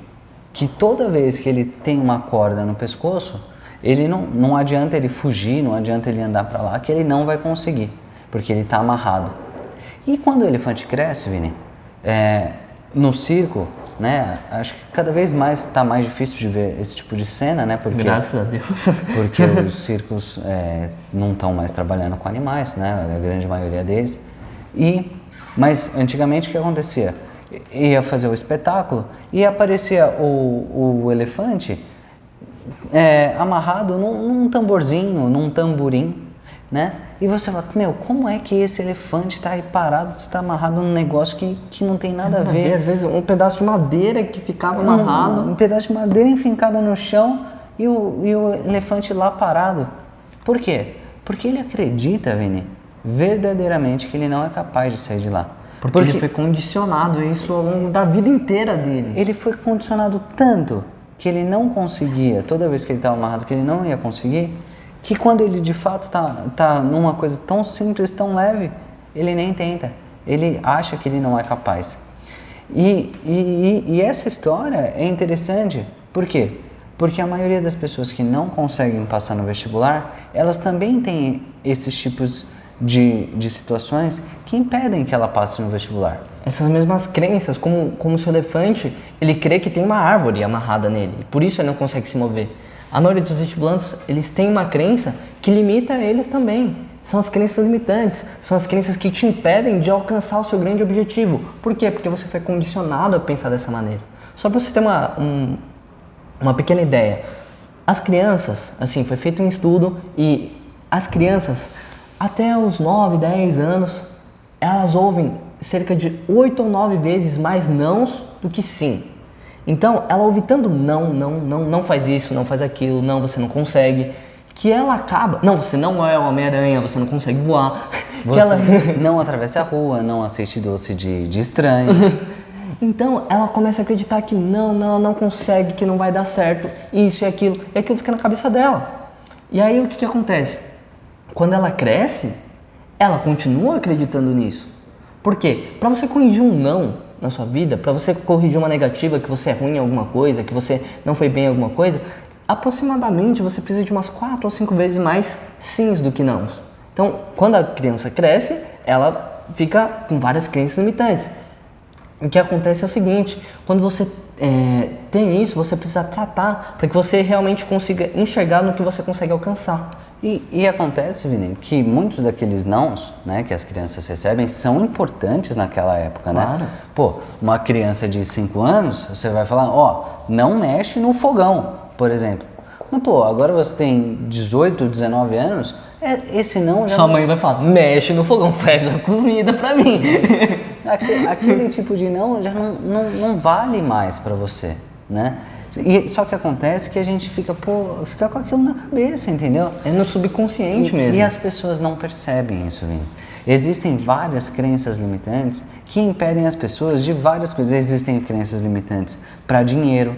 Speaker 1: que toda vez que ele tem uma corda no pescoço, ele não adianta ele fugir, não adianta ele andar para lá, que ele não vai conseguir, porque ele está amarrado. E quando o elefante cresce, Vini, no circo, né, acho que cada vez mais está mais difícil de ver esse tipo de cena, né? Porque,
Speaker 2: graças a Deus.
Speaker 1: Porque os circos não estão mais trabalhando com animais, né? A grande maioria deles. Mas antigamente o que acontecia? Ia fazer o espetáculo e aparecia o elefante amarrado num tamborzinho, num tamborim, né? E você fala, como é que esse elefante está aí parado, está amarrado num negócio que não tem nada a ver?
Speaker 2: Às vezes um pedaço de madeira que ficava amarrado.
Speaker 1: Um pedaço de madeira enfincado no chão e o elefante lá parado. Por quê? Porque ele acredita, Vini, verdadeiramente que ele não é capaz de sair de lá.
Speaker 2: Porque ele foi condicionado a isso ao longo da vida inteira dele.
Speaker 1: Ele foi condicionado tanto que ele não conseguia, toda vez que ele estava amarrado, que ele não ia conseguir, que quando ele de fato tá numa coisa tão simples, tão leve, ele nem tenta. ele acha que ele não é capaz. E essa história é interessante, por quê? Porque a maioria das pessoas que não conseguem passar no vestibular, elas também têm esses tipos de situações que impedem que ela passe no vestibular.
Speaker 2: Essas mesmas crenças, como se o elefante, ele crê que tem uma árvore amarrada nele, por isso ele não consegue se mover. A maioria dos vestibulantes, eles têm uma crença que limita eles também. São as crenças limitantes, são as crenças que te impedem de alcançar o seu grande objetivo. Por quê? Porque você foi condicionado a pensar dessa maneira. Só para você ter uma pequena ideia. As crianças, assim, foi feito um estudo e as crianças, até os 9, 10 anos, elas ouvem cerca de 8 ou 9 vezes mais nãos do que sim. Então, ela ouve tanto não faz isso, não faz aquilo, não, você não consegue, que ela acaba, não, você não é o Homem-Aranha, você não consegue voar.
Speaker 1: Você não atravessa a rua, não aceite doce de estranhos.
Speaker 2: Então, ela começa a acreditar que não consegue, que não vai dar certo, isso e aquilo fica na cabeça dela. E aí, o que acontece? Quando ela cresce, ela continua acreditando nisso. Por quê? Para você corrigir um não na sua vida, para você corrigir uma negativa, que você é ruim em alguma coisa, que você não foi bem em alguma coisa, aproximadamente você precisa de umas 4 ou 5 vezes mais sims do que nãos. Então, quando a criança cresce, ela fica com várias crenças limitantes. O que acontece é o seguinte, quando você tem isso, você precisa tratar para que você realmente consiga enxergar no que você consegue alcançar.
Speaker 1: E acontece, Vini, que muitos daqueles nãos, né, que as crianças recebem são importantes naquela época,
Speaker 2: claro,
Speaker 1: né? Pô, uma criança de 5 anos, você vai falar, não mexe no fogão, por exemplo. Mas, pô, agora você tem 18, 19 anos, esse não já...
Speaker 2: Sua mãe vai falar, mexe no fogão, faz a comida pra mim.
Speaker 1: Aquele tipo de não já não vale mais pra você, né? Só que acontece que a gente fica com aquilo na cabeça, entendeu?
Speaker 2: É no subconsciente mesmo.
Speaker 1: E as pessoas não percebem isso, Vini. Existem várias crenças limitantes que impedem as pessoas de várias coisas. Existem crenças limitantes para dinheiro,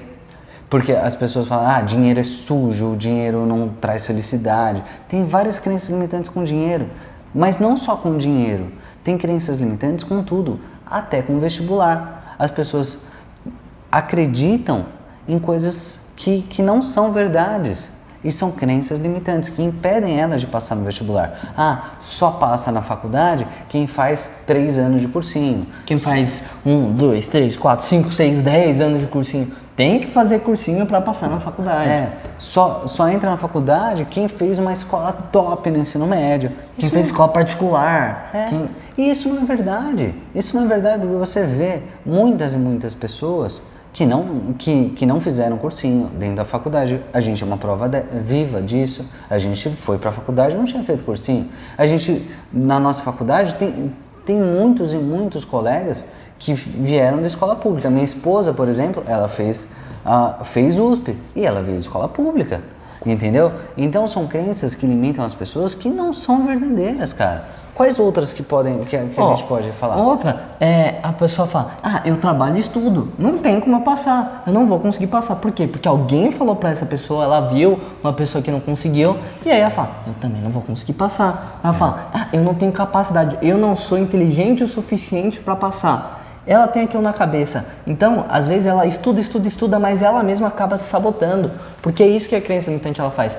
Speaker 1: porque as pessoas falam, dinheiro é sujo, dinheiro não traz felicidade. Tem várias crenças limitantes com dinheiro, mas não só com dinheiro. Tem crenças limitantes com tudo, até com vestibular. As pessoas acreditam em coisas que não são verdades e são crenças limitantes que impedem elas de passar no vestibular. Só passa na faculdade quem faz 3 anos de cursinho.
Speaker 2: Quem faz 1, 2, 3, 4, 5, 6, 10 anos de cursinho. Tem que fazer cursinho para passar na faculdade.
Speaker 1: Só entra na faculdade quem fez uma escola top no ensino médio.
Speaker 2: Quem fez escola particular.
Speaker 1: E isso não é verdade. Isso não é verdade porque você vê muitas e muitas pessoas que não fizeram cursinho dentro da faculdade. A gente é uma prova viva disso. A gente foi para a faculdade e não tinha feito cursinho. A gente, na nossa faculdade, tem muitos e muitos colegas que vieram da escola pública. Minha esposa, por exemplo, ela fez USP e ela veio de escola pública, entendeu? Então são crenças que limitam as pessoas que não são verdadeiras, cara. Quais outras que a gente pode falar?
Speaker 2: Outra é a pessoa fala, eu trabalho e estudo, não tem como eu passar, eu não vou conseguir passar. Por quê? Porque alguém falou pra essa pessoa, ela viu uma pessoa que não conseguiu, e aí ela fala, eu também não vou conseguir passar. Ela fala, eu não tenho capacidade, eu não sou inteligente o suficiente para passar. Ela tem aquilo na cabeça. Então, às vezes ela estuda, mas ela mesma acaba se sabotando. Porque é isso que a crença limitante ela faz.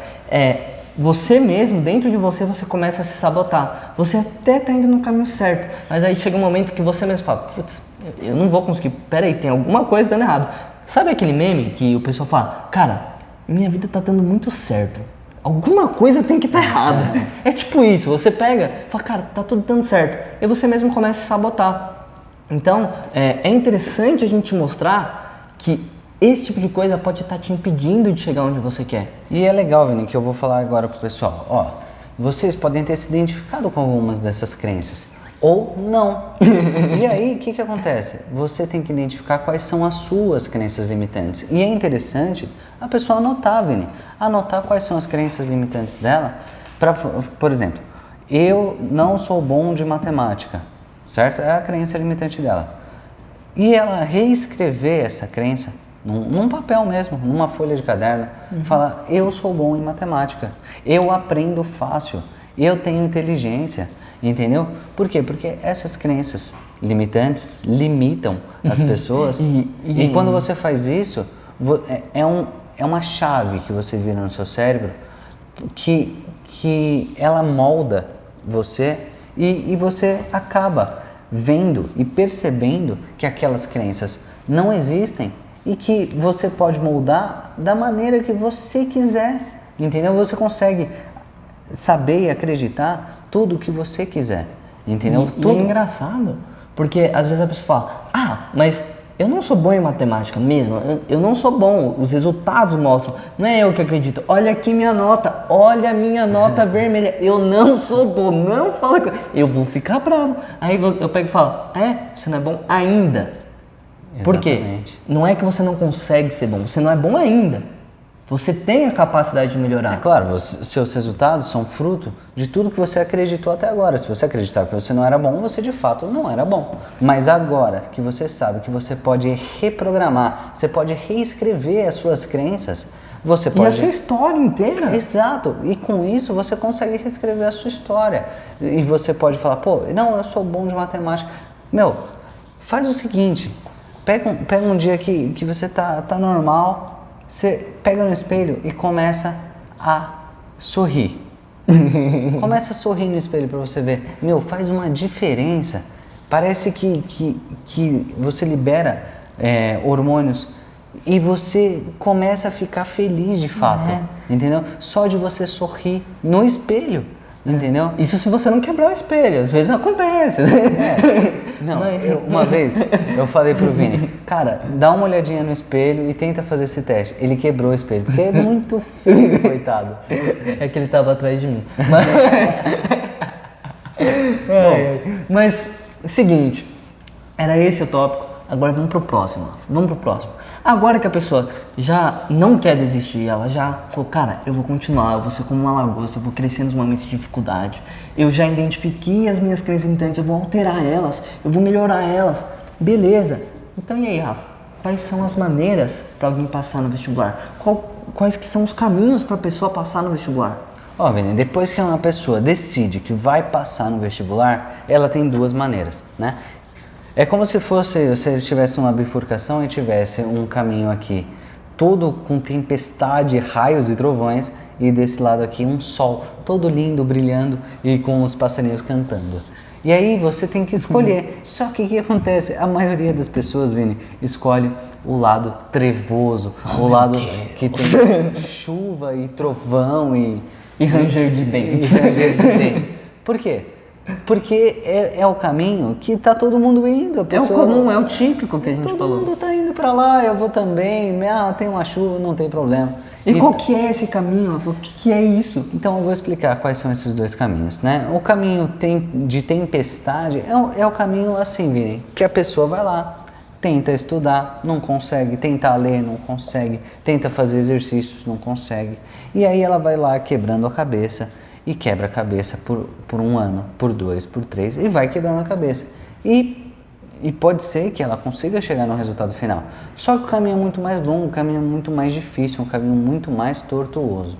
Speaker 2: Você mesmo, dentro de você, você começa a se sabotar. Você até tá indo no caminho certo, mas aí chega um momento que você mesmo fala, putz, eu não vou conseguir, peraí, tem alguma coisa dando errado. Sabe aquele meme que o pessoal fala, cara, minha vida tá dando muito certo, alguma coisa tem que estar errada. É tipo isso, você pega e fala, cara, tá tudo dando certo, e você mesmo começa a se sabotar. Então, é interessante a gente mostrar que esse tipo de coisa pode estar te impedindo de chegar onde você quer.
Speaker 1: E é legal, Vini, que eu vou falar agora pro pessoal. Vocês podem ter se identificado com algumas dessas crenças, ou não. E aí, o que acontece? Você tem que identificar quais são as suas crenças limitantes. E é interessante a pessoa anotar, Vini, anotar quais são as crenças limitantes dela. Por exemplo, eu não sou bom de matemática, certo? É a crença limitante dela. E ela reescrever essa crença num papel mesmo, numa folha de caderno, fala, eu sou bom em matemática, eu aprendo fácil, eu tenho inteligência, entendeu? Por quê? Porque essas crenças limitantes limitam as pessoas e quando você faz isso, é uma chave que você vira no seu cérebro que ela molda você e você acaba vendo e percebendo que aquelas crenças não existem e que você pode moldar da maneira que você quiser, entendeu? Você consegue saber e acreditar tudo o que você quiser, entendeu?
Speaker 2: E é engraçado, porque às vezes a pessoa fala, mas eu não sou bom em matemática mesmo, eu não sou bom, os resultados mostram, não é eu que acredito, olha aqui minha nota, olha a minha nota vermelha, eu não sou bom, não fala comigo, eu vou ficar bravo. Aí eu pego e falo, você não é bom ainda. Por quê?
Speaker 1: Exatamente.
Speaker 2: Não é que você não consegue ser bom, você não é bom ainda. Você tem a capacidade de melhorar.
Speaker 1: É claro, seus resultados são fruto de tudo que você acreditou até agora. Se você acreditar que você não era bom, você de fato não era bom. Mas agora que você sabe que você pode reprogramar, você pode reescrever as suas crenças, você pode...
Speaker 2: E a sua história inteira.
Speaker 1: Exato. E com isso você consegue reescrever a sua história. E você pode falar, pô, não, eu sou bom de matemática. Meu, faz o seguinte, pega um dia que você tá normal... Você pega no espelho e começa a sorrir. Começa a sorrir no espelho para você ver. Meu, faz uma diferença. Parece que você libera hormônios e você começa a ficar feliz de fato. Entendeu? Só de você sorrir no espelho. Entendeu?
Speaker 2: Isso se você não quebrar o espelho, às vezes acontece.
Speaker 1: Não, uma vez eu falei pro Vini, cara, dá uma olhadinha no espelho e tenta fazer esse teste. Ele quebrou o espelho, porque é muito feio, coitado.
Speaker 2: É que ele tava atrás de mim. Mas, seguinte, era esse o tópico, agora vamos pro próximo. Agora que a pessoa já não quer desistir, ela já falou, cara, eu vou continuar, eu vou ser como uma lagosta, eu vou crescer nos momentos de dificuldade. Eu já identifiquei as minhas crenças limitantes, eu vou alterar elas, eu vou melhorar elas. Beleza. Então e aí, Rafa? Quais são as maneiras para alguém passar no vestibular? Quais que são os caminhos para a pessoa passar no vestibular?
Speaker 1: Ó, Vini, depois que uma pessoa decide que vai passar no vestibular, ela tem duas maneiras, né? É como se você estivesse numa bifurcação e tivesse um caminho aqui, todo com tempestade, raios e trovões, e desse lado aqui um sol, todo lindo, brilhando e com os passarinhos cantando. E aí você tem que escolher. Só que o que acontece? A maioria das pessoas, Vini, escolhe o lado trevoso, o lado que tem chuva e trovão e
Speaker 2: ranger de dentes.
Speaker 1: Por quê? Porque é o caminho que tá todo mundo indo.
Speaker 2: É o comum, é o típico que a gente falou.
Speaker 1: Todo mundo tá indo pra lá, eu vou também. Tem uma chuva, não tem problema.
Speaker 2: E qual que é esse caminho? O que é isso?
Speaker 1: Então eu vou explicar quais são esses dois caminhos, né? O caminho de tempestade é o caminho assim, Vini, que a pessoa vai lá, tenta estudar, não consegue, tenta ler, não consegue, tenta fazer exercícios, não consegue. E aí ela vai lá quebrando a cabeça e quebra a cabeça por um ano, por 2, por 3 e vai quebrando a cabeça. E pode ser que ela consiga chegar no resultado final. Só que o caminho é muito mais longo, o caminho é muito mais difícil, um caminho muito mais tortuoso.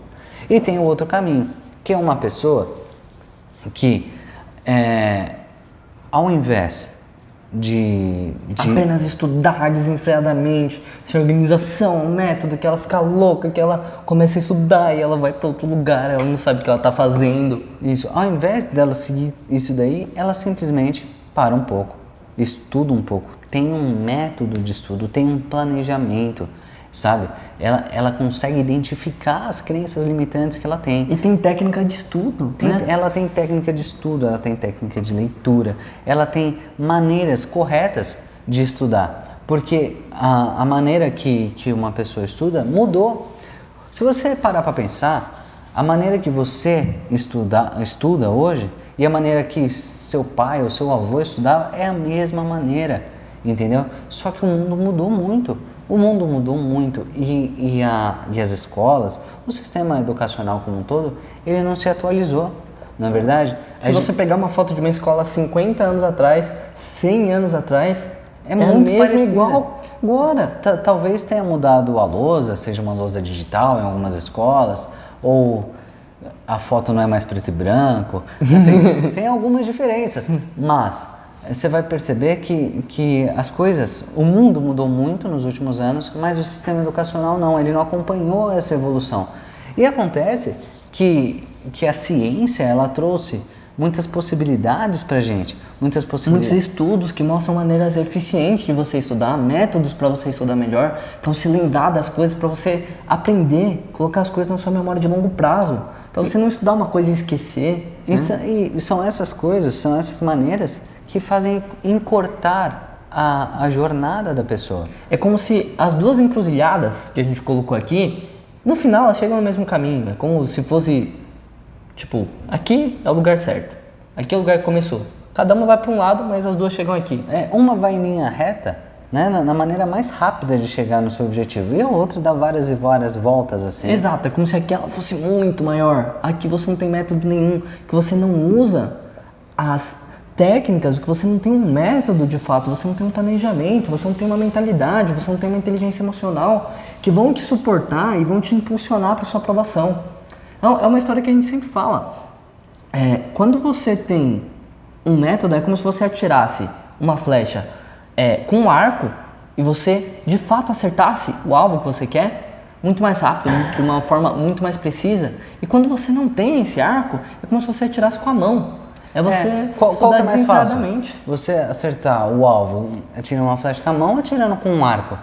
Speaker 1: E tem o outro caminho, que é uma pessoa que, ao invés de
Speaker 2: apenas estudar desenfreadamente, sem organização, método, que ela fica louca, que ela começa a estudar e ela vai para outro lugar, ela não sabe o que ela está fazendo.
Speaker 1: Isso, ao invés dela seguir isso daí, ela simplesmente para um pouco, estuda um pouco, tem um método de estudo, tem um planejamento, sabe? Ela consegue identificar as crenças limitantes que ela tem.
Speaker 2: E tem técnica de estudo, né?
Speaker 1: Ela tem técnica de estudo, ela tem técnica de leitura, ela tem maneiras corretas de estudar. Porque a maneira que uma pessoa estuda mudou. Se você parar para pensar, a maneira que você estuda hoje e a maneira que seu pai ou seu avô estudava é a mesma maneira, entendeu? Só que o mundo mudou muito. O mundo mudou muito e as escolas, o sistema educacional como um todo, ele não se atualizou, não é verdade?
Speaker 2: Se você pegar uma foto de uma escola 50 anos atrás, 100 anos atrás,
Speaker 1: é muito
Speaker 2: mesmo
Speaker 1: parecida.
Speaker 2: Igual agora.
Speaker 1: Talvez tenha mudado a lousa, seja uma lousa digital em algumas escolas, ou a foto não é mais preto e branco. Assim, tem algumas diferenças, mas você vai perceber que as coisas, o mundo mudou muito nos últimos anos, mas o sistema educacional não, ele não acompanhou essa evolução. E acontece que a ciência, ela trouxe muitas possibilidades pra gente, muitos
Speaker 2: estudos que mostram maneiras eficientes de você estudar, métodos para você estudar melhor, para você lembrar das coisas, para você aprender, colocar as coisas na sua memória de longo prazo, para você não estudar uma coisa e esquecer.
Speaker 1: E são essas coisas, são essas maneiras que fazem encurtar a jornada da pessoa.
Speaker 2: É como se as duas encruzilhadas que a gente colocou aqui, no final elas chegam no mesmo caminho. É como se fosse, tipo, aqui é o lugar certo, aqui é o lugar que começou. Cada uma vai para um lado, mas as duas chegam aqui.
Speaker 1: Uma vai em linha reta, né, na maneira mais rápida de chegar no seu objetivo, e a outra dá várias e várias voltas assim.
Speaker 2: Exato, é como se aquela fosse muito maior. Aqui você não tem método nenhum, que você não usa as técnicas, que você não tem um método de fato, você não tem um planejamento, você não tem uma mentalidade, você não tem uma inteligência emocional que vão te suportar e vão te impulsionar para sua aprovação. Então, é uma história que a gente sempre fala. Quando você tem um método, é como se você atirasse uma flecha com um arco e você de fato acertasse o alvo que você quer muito mais rápido, de uma forma muito mais precisa. E quando você não tem esse arco, é como se você atirasse com a mão.
Speaker 1: Qual que é mais fácil? Você acertar o alvo atirando uma flecha com a mão ou atirando com um arco?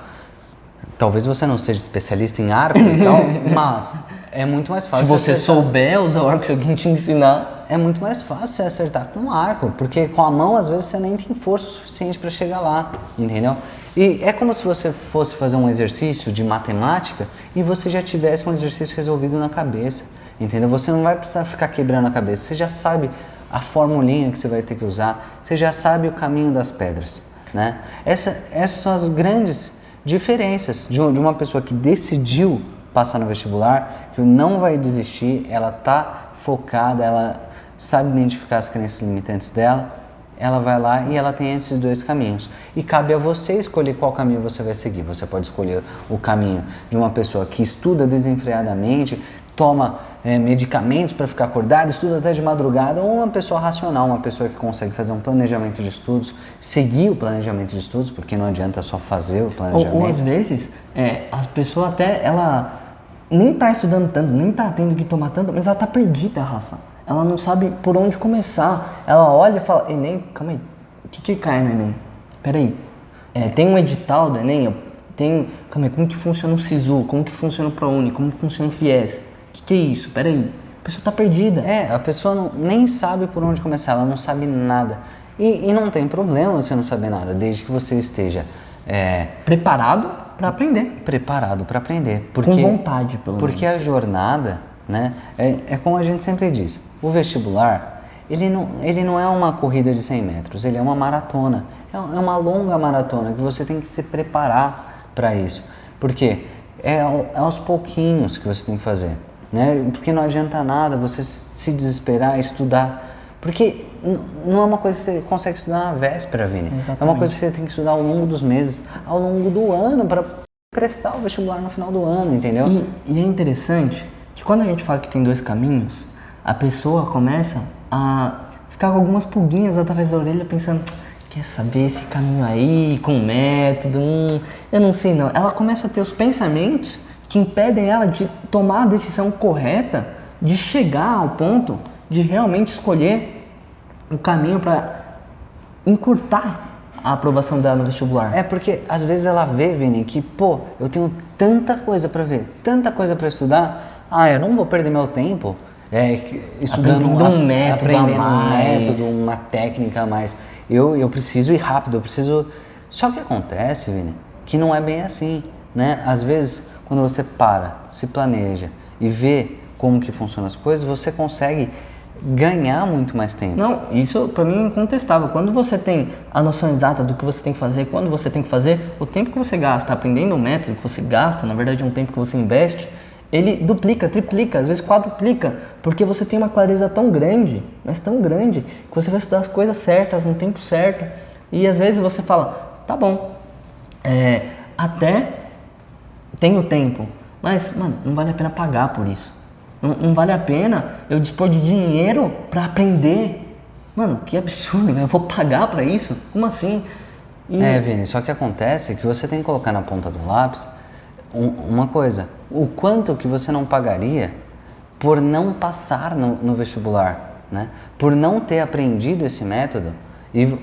Speaker 1: Talvez você não seja especialista em arco e tal, mas é muito mais fácil.
Speaker 2: Se você souber usar o arco, se alguém te ensinar.
Speaker 1: É muito mais fácil você acertar com um arco, porque com a mão às vezes você nem tem força suficiente para chegar lá, entendeu? E é como se você fosse fazer um exercício de matemática e você já tivesse um exercício resolvido na cabeça, entendeu? Você não vai precisar ficar quebrando a cabeça, você já sabe a formulinha que você vai ter que usar, você já sabe o caminho das pedras, né? Essas são as grandes diferenças de uma pessoa que decidiu passar no vestibular, que não vai desistir, ela está focada, ela sabe identificar as crenças limitantes dela, ela vai lá e ela tem esses dois caminhos. E cabe a você escolher qual caminho você vai seguir. Você pode escolher o caminho de uma pessoa que estuda desenfreadamente, toma medicamentos para ficar acordada, estuda até de madrugada, ou uma pessoa racional, uma pessoa que consegue fazer um planejamento de estudos, seguir o planejamento de estudos, porque não adianta só fazer o planejamento.
Speaker 2: Ou às vezes, a pessoa até, ela nem está estudando tanto, nem está tendo que tomar tanto, mas ela está perdida, Rafa. Ela não sabe por onde começar. Ela olha e fala, Enem, calma aí, o que cai no Enem? Peraí, tem um edital do Enem, calma aí, como que funciona o SISU, como que funciona o ProUni, como que funciona o FIES? O que é isso? Peraí, a pessoa está perdida.
Speaker 1: A pessoa nem sabe por onde começar, ela não sabe nada. E não tem problema você não saber nada, desde que você esteja
Speaker 2: preparado para aprender.
Speaker 1: Preparado para aprender.
Speaker 2: Com vontade, pelo menos.
Speaker 1: Porque a jornada, né, é como a gente sempre diz, o vestibular, ele não é uma corrida de 100 metros, ele é uma maratona. É uma longa maratona que você tem que se preparar para isso. Porque é aos pouquinhos que você tem que fazer. Né? Porque não adianta nada você se desesperar, estudar. Porque não é uma coisa que você consegue estudar na véspera, Vini.
Speaker 2: Exatamente.
Speaker 1: É uma coisa que você tem que estudar ao longo dos meses, ao longo do ano, para prestar o vestibular no final do ano, entendeu?
Speaker 2: E é interessante que quando a gente fala que tem dois caminhos, a pessoa começa a ficar com algumas pulguinhas atrás da orelha pensando, quer saber esse caminho aí, com método, eu não sei não. Ela começa a ter os pensamentos que impedem ela de tomar a decisão correta, de chegar ao ponto de realmente escolher o caminho para encurtar a aprovação dela no vestibular.
Speaker 1: Porque às vezes ela vê, Vini, que eu tenho tanta coisa para ver, tanta coisa para estudar, eu não vou perder meu tempo estudando aprendendo um método, uma técnica a mais. Eu preciso ir rápido, Só que acontece, Vini, que não é bem assim, né? Às vezes, quando você se planeja e vê como que funcionam as coisas, você consegue ganhar muito mais tempo.
Speaker 2: Não, isso para mim é incontestável. Quando você tem a noção exata do que você tem que fazer, quando você tem que fazer, o tempo que você gasta aprendendo um método que você gasta, na verdade é um tempo que você investe, ele duplica, triplica, às vezes quadruplica, porque você tem uma clareza tão grande, mas tão grande, que você vai estudar as coisas certas, no tempo certo, e às vezes você fala, tá bom, até tenho tempo, mas, mano, não vale a pena pagar por isso. Não vale a pena eu dispor de dinheiro para aprender. Mano, que absurdo, né? Eu vou pagar para isso? Como assim?
Speaker 1: Vini, só que acontece que você tem que colocar na ponta do lápis uma coisa. O quanto que você não pagaria por não passar no vestibular, né? Por não ter aprendido esse método. E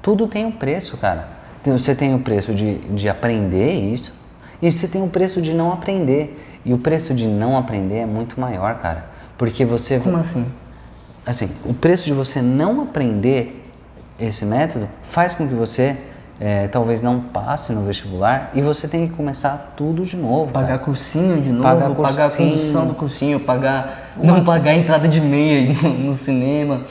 Speaker 1: tudo tem um preço, cara. Você tem o preço de aprender isso e você tem o preço de não aprender. E o preço de não aprender é muito maior, cara. Porque você...
Speaker 2: Como assim?
Speaker 1: Assim, o preço de você não aprender esse método faz com que você talvez não passe no vestibular e você tem que começar tudo de novo.
Speaker 2: Pagar cursinho de novo,
Speaker 1: pagar
Speaker 2: a condução do cursinho, não pagar a entrada de meia no cinema.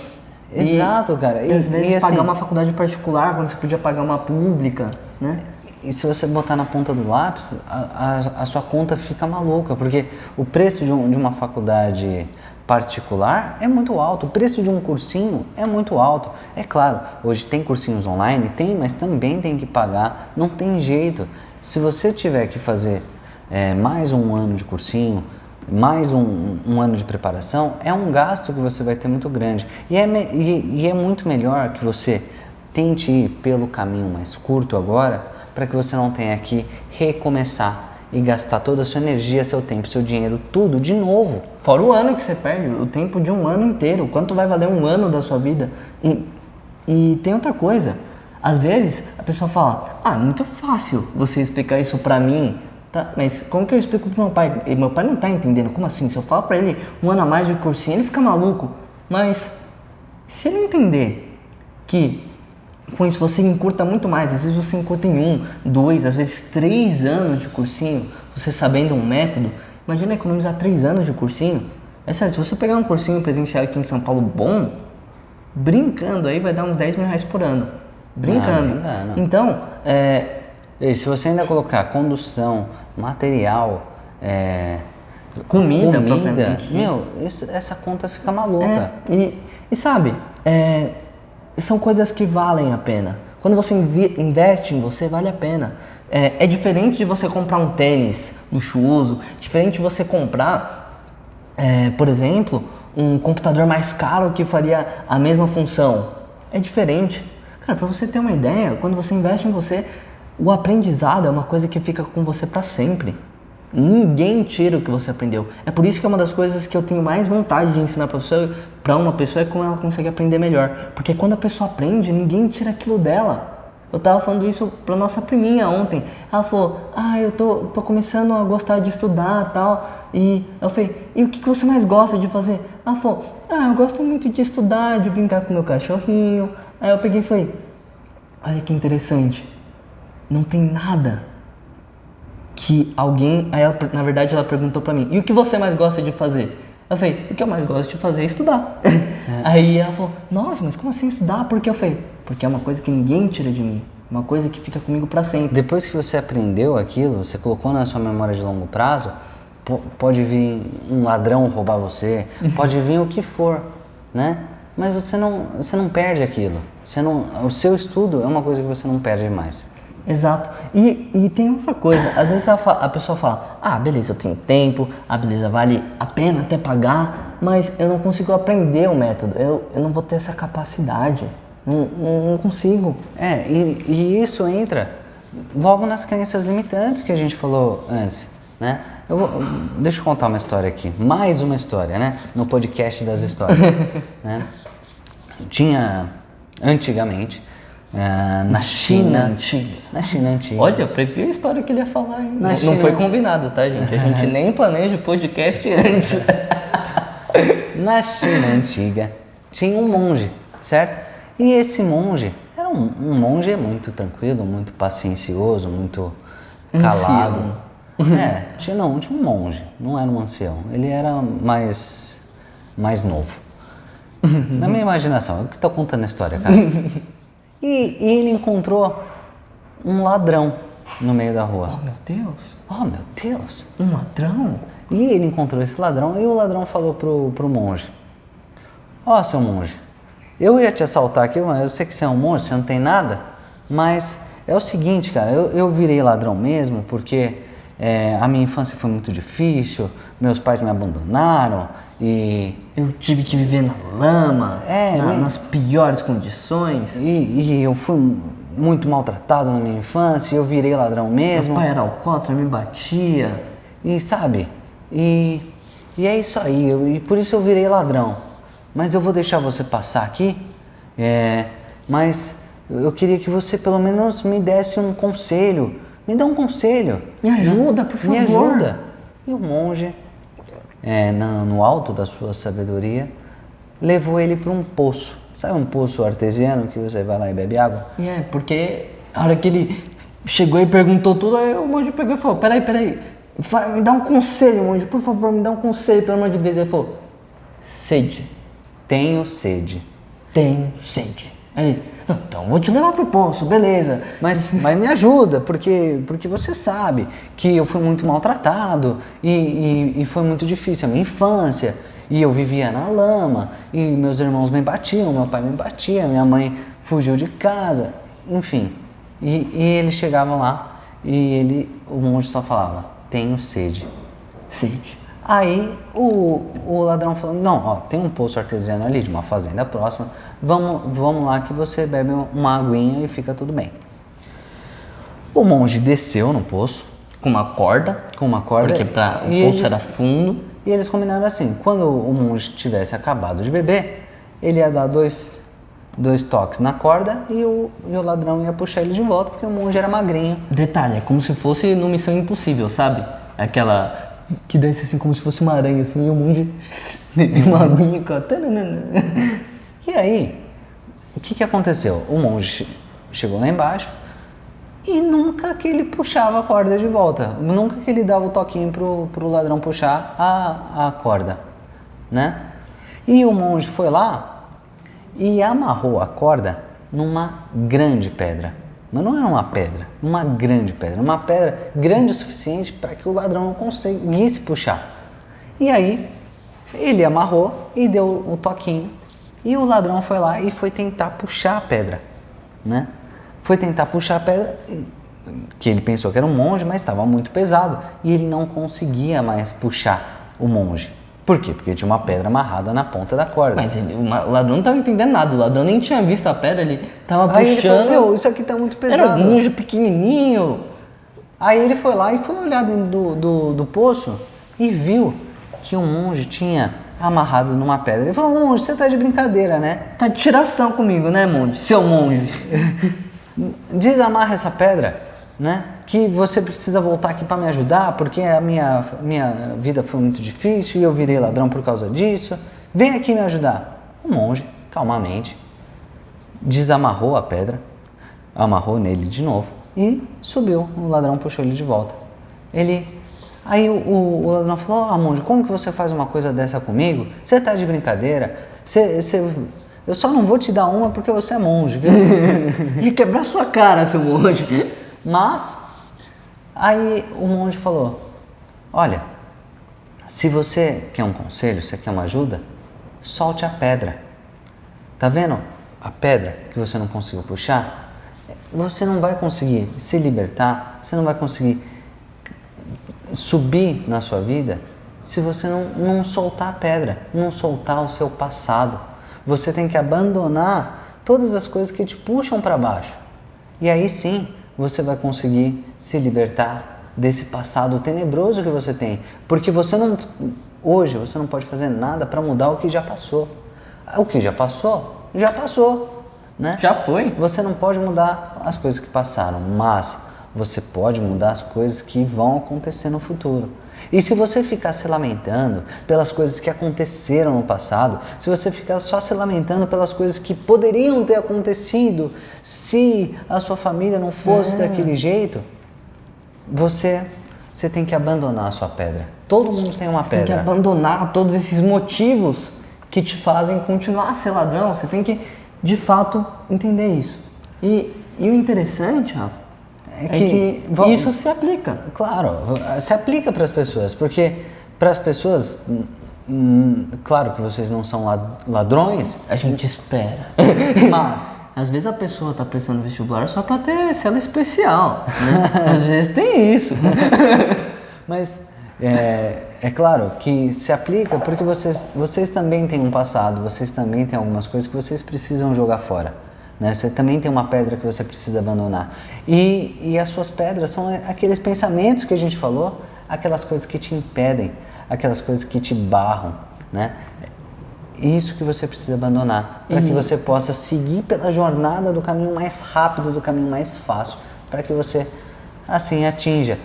Speaker 1: Exato, cara.
Speaker 2: E às vezes
Speaker 1: assim,
Speaker 2: pagar uma faculdade particular quando você podia pagar uma pública, né?
Speaker 1: E se você botar na ponta do lápis, a sua conta fica maluca, porque o preço de uma faculdade particular é muito alto, o preço de um cursinho é muito alto. É claro, hoje tem cursinhos online, mas também tem que pagar, não tem jeito. Se você tiver que fazer mais um ano de cursinho, mais um ano de preparação, é um gasto que você vai ter muito grande. E é muito melhor que você tente ir pelo caminho mais curto agora, para que você não tenha que recomeçar e gastar toda a sua energia, seu tempo, seu dinheiro, tudo de novo.
Speaker 2: Fora o ano que você perde, o tempo de um ano inteiro. Quanto vai valer um ano da sua vida? E tem outra coisa. Às vezes a pessoa fala, é muito fácil você explicar isso pra mim. Tá, mas como que eu explico pro meu pai? E meu pai não tá entendendo. Como assim? Se eu falar pra ele um ano a mais de cursinho, ele fica maluco. Mas se ele entender que com isso você encurta muito mais, às vezes você encurta em 1, 2, às vezes 3 anos de cursinho, você sabendo um método, imagina economizar 3 anos de cursinho. É sério, se você pegar um cursinho presencial aqui em São Paulo bom, brincando aí vai dar uns 10 mil reais por ano. Brincando.
Speaker 1: Não.
Speaker 2: Então,
Speaker 1: E se você ainda colocar condução, material,
Speaker 2: comida
Speaker 1: essa conta fica maluca.
Speaker 2: E sabe, são coisas que valem a pena. Quando você investe em você, vale a pena. É diferente de você comprar um tênis luxuoso, diferente de você comprar, por exemplo, um computador mais caro que faria a mesma função. É diferente. Cara, pra você ter uma ideia, quando você investe em você, o aprendizado é uma coisa que fica com você pra sempre. Ninguém tira o que você aprendeu. É por isso que é uma das coisas que eu tenho mais vontade de ensinar para uma pessoa é como ela consegue aprender melhor. Porque quando a pessoa aprende, ninguém tira aquilo dela. Eu tava falando isso pra nossa priminha ontem. Ela falou, eu tô começando a gostar de estudar e tal. E eu falei, e o que você mais gosta de fazer? Ela falou, eu gosto muito de estudar, de brincar com meu cachorrinho. Aí eu peguei e falei, olha que interessante. Não tem nada que alguém... Aí ela, na verdade ela perguntou pra mim, e o que você mais gosta de fazer? Eu falei, o que eu mais gosto de fazer é estudar. Aí ela falou, nossa, mas como assim estudar? Por que? Eu falei, porque é uma coisa que ninguém tira de mim, uma coisa que fica comigo pra sempre.
Speaker 1: Depois que você aprendeu aquilo, você colocou na sua memória de longo prazo, pode vir um ladrão roubar você, pode vir o que for, né? Mas você não perde aquilo. O seu estudo é uma coisa que você não perde mais.
Speaker 2: Exato. E tem outra coisa, às vezes a pessoa fala, beleza, eu tenho tempo, beleza, vale a pena até pagar, mas eu não consigo aprender o método, eu não vou ter essa capacidade, não consigo.
Speaker 1: E isso entra logo nas crenças limitantes que a gente falou antes, né? Deixa eu contar uma história aqui, mais uma história, né? No podcast das histórias, né? Tinha, antigamente, na China antiga.
Speaker 2: Olha, eu previ a história que ele ia falar aí. Não foi combinado, tá, gente? A gente nem planeja o podcast antes.
Speaker 1: Na China antiga tinha um monge, certo? E esse monge era um monge muito tranquilo, muito paciencioso, muito calado. Tinha um monge, não era um ancião, ele era mais novo. Na minha imaginação, eu que tô contando a história, cara. E ele encontrou um ladrão no meio da rua.
Speaker 2: Oh, meu Deus. Um ladrão?
Speaker 1: E ele encontrou esse ladrão e o ladrão falou pro monge. Seu monge, eu ia te assaltar aqui, mas eu sei que você é um monge, você não tem nada. Mas é o seguinte, cara, eu virei ladrão mesmo porque a minha infância foi muito difícil, meus pais me abandonaram e
Speaker 2: Eu tive que viver na lama,
Speaker 1: É,
Speaker 2: nas piores condições.
Speaker 1: eu fui muito maltratado na minha infância, eu virei ladrão mesmo.
Speaker 2: Meu pai era alcoólatra, me batia.
Speaker 1: E sabe, e é isso aí, e por isso eu virei ladrão. Mas eu vou deixar você passar aqui, mas eu queria que você pelo menos me desse um conselho. Me dá um conselho.
Speaker 2: Me ajuda, por favor.
Speaker 1: Me ajuda. E o monge, no alto da sua sabedoria, levou ele para um poço. Sabe um poço artesiano que você vai lá e bebe água?
Speaker 2: Porque a hora que ele chegou e perguntou tudo, aí o monge pegou e falou, peraí, me dá um conselho, monge, por favor, me dá um conselho, pelo amor de Deus. Ele falou, sede.
Speaker 1: Tenho sede.
Speaker 2: Tenho sede. Aí ele, então vou te levar pro poço, beleza.
Speaker 1: Mas me ajuda, porque você sabe que eu fui muito maltratado e foi muito difícil a minha infância. E eu vivia na lama, e meus irmãos me batiam, meu pai me batia, minha mãe fugiu de casa, enfim. E ele chegava lá e o monge só falava, tenho sede.
Speaker 2: Sede.
Speaker 1: Aí o ladrão falou, não, tem um poço artesiano ali de uma fazenda próxima, vamos lá que você bebe uma aguinha e fica tudo bem. O monge desceu no poço.
Speaker 2: Com uma corda. Porque o poço era fundo.
Speaker 1: E eles combinaram assim, quando o monge tivesse acabado de beber, ele ia dar dois toques na corda e o ladrão ia puxar ele de volta, porque o monge era magrinho.
Speaker 2: Detalhe, é como se fosse no Missão Impossível, sabe? Aquela que desce assim como se fosse uma aranha, assim, e o monge uma aguinha com a...
Speaker 1: E aí, o que aconteceu? O monge chegou lá embaixo e nunca que ele puxava a corda de volta, nunca que ele dava o toquinho pro ladrão puxar a corda, né? E o monge foi lá e amarrou a corda numa grande pedra. Mas não era uma pedra, uma grande pedra. Uma pedra grande o suficiente para que o ladrão não conseguisse puxar. E aí, ele amarrou e deu o toquinho. E o ladrão foi lá e foi tentar puxar a pedra, né? Foi tentar puxar a pedra, que ele pensou que era um monge, mas estava muito pesado. E ele não conseguia mais puxar o monge. Por quê? Porque tinha uma pedra amarrada na ponta da corda.
Speaker 2: Mas o ladrão não estava entendendo nada, o ladrão nem tinha visto a pedra, ele estava puxando.
Speaker 1: Aí ele falou, meu, isso aqui tá muito pesado.
Speaker 2: Era um monge pequenininho.
Speaker 1: Aí ele foi lá e foi olhar dentro do poço e viu que o monge tinha amarrado numa pedra. Ele falou, monge, você tá de brincadeira, né?
Speaker 2: Tá de tiração comigo, né, monge? Seu monge.
Speaker 1: Desamarra essa pedra, né? Que você precisa voltar aqui para me ajudar, porque a minha vida foi muito difícil e eu virei ladrão por causa disso. Vem aqui me ajudar. O monge, calmamente, desamarrou a pedra, amarrou nele de novo e subiu. O ladrão puxou ele de volta. Aí o ladrão falou, monge, como que você faz uma coisa dessa comigo? Você tá de brincadeira? Eu só não vou te dar uma porque você é monge, viu?
Speaker 2: E quebrar sua cara, seu monge.
Speaker 1: Mas, aí o monge falou, olha, se você quer um conselho, se você quer uma ajuda, solte a pedra. Tá vendo a pedra que você não conseguiu puxar? Você não vai conseguir se libertar, você não vai conseguir subir na sua vida se você não soltar a pedra, não soltar o seu passado. Você tem que abandonar todas as coisas que te puxam para baixo. E aí sim, você vai conseguir se libertar desse passado tenebroso que você tem. Porque hoje você não pode fazer nada para mudar o que já passou. O que já passou, né?
Speaker 2: Já foi.
Speaker 1: Você não pode mudar as coisas que passaram, mas você pode mudar as coisas que vão acontecer no futuro. E se você ficar se lamentando pelas coisas que aconteceram no passado, se você ficar só se lamentando pelas coisas que poderiam ter acontecido se a sua família não fosse daquele jeito, você tem que abandonar a sua pedra. Todo mundo tem uma pedra.
Speaker 2: Você tem que abandonar todos esses motivos que te fazem continuar a ser ladrão. Você tem que, de fato, entender isso. E o interessante, Rafa, é que isso se aplica.
Speaker 1: Claro, se aplica para as pessoas, porque para as pessoas, claro que vocês não são ladrões.
Speaker 2: A gente espera.
Speaker 1: Mas
Speaker 2: às vezes a pessoa está prestando vestibular só para ter cela especial, né? Às vezes tem isso.
Speaker 1: Mas é claro que se aplica porque vocês também têm um passado, vocês também têm algumas coisas que vocês precisam jogar fora. Né? Você também tem uma pedra que você precisa abandonar. E as suas pedras são aqueles pensamentos que a gente falou, aquelas coisas que te impedem, aquelas coisas que te barram. Né? Isso que você precisa abandonar, para que você possa seguir pela jornada do caminho mais rápido, do caminho mais fácil, para que você, assim, atinja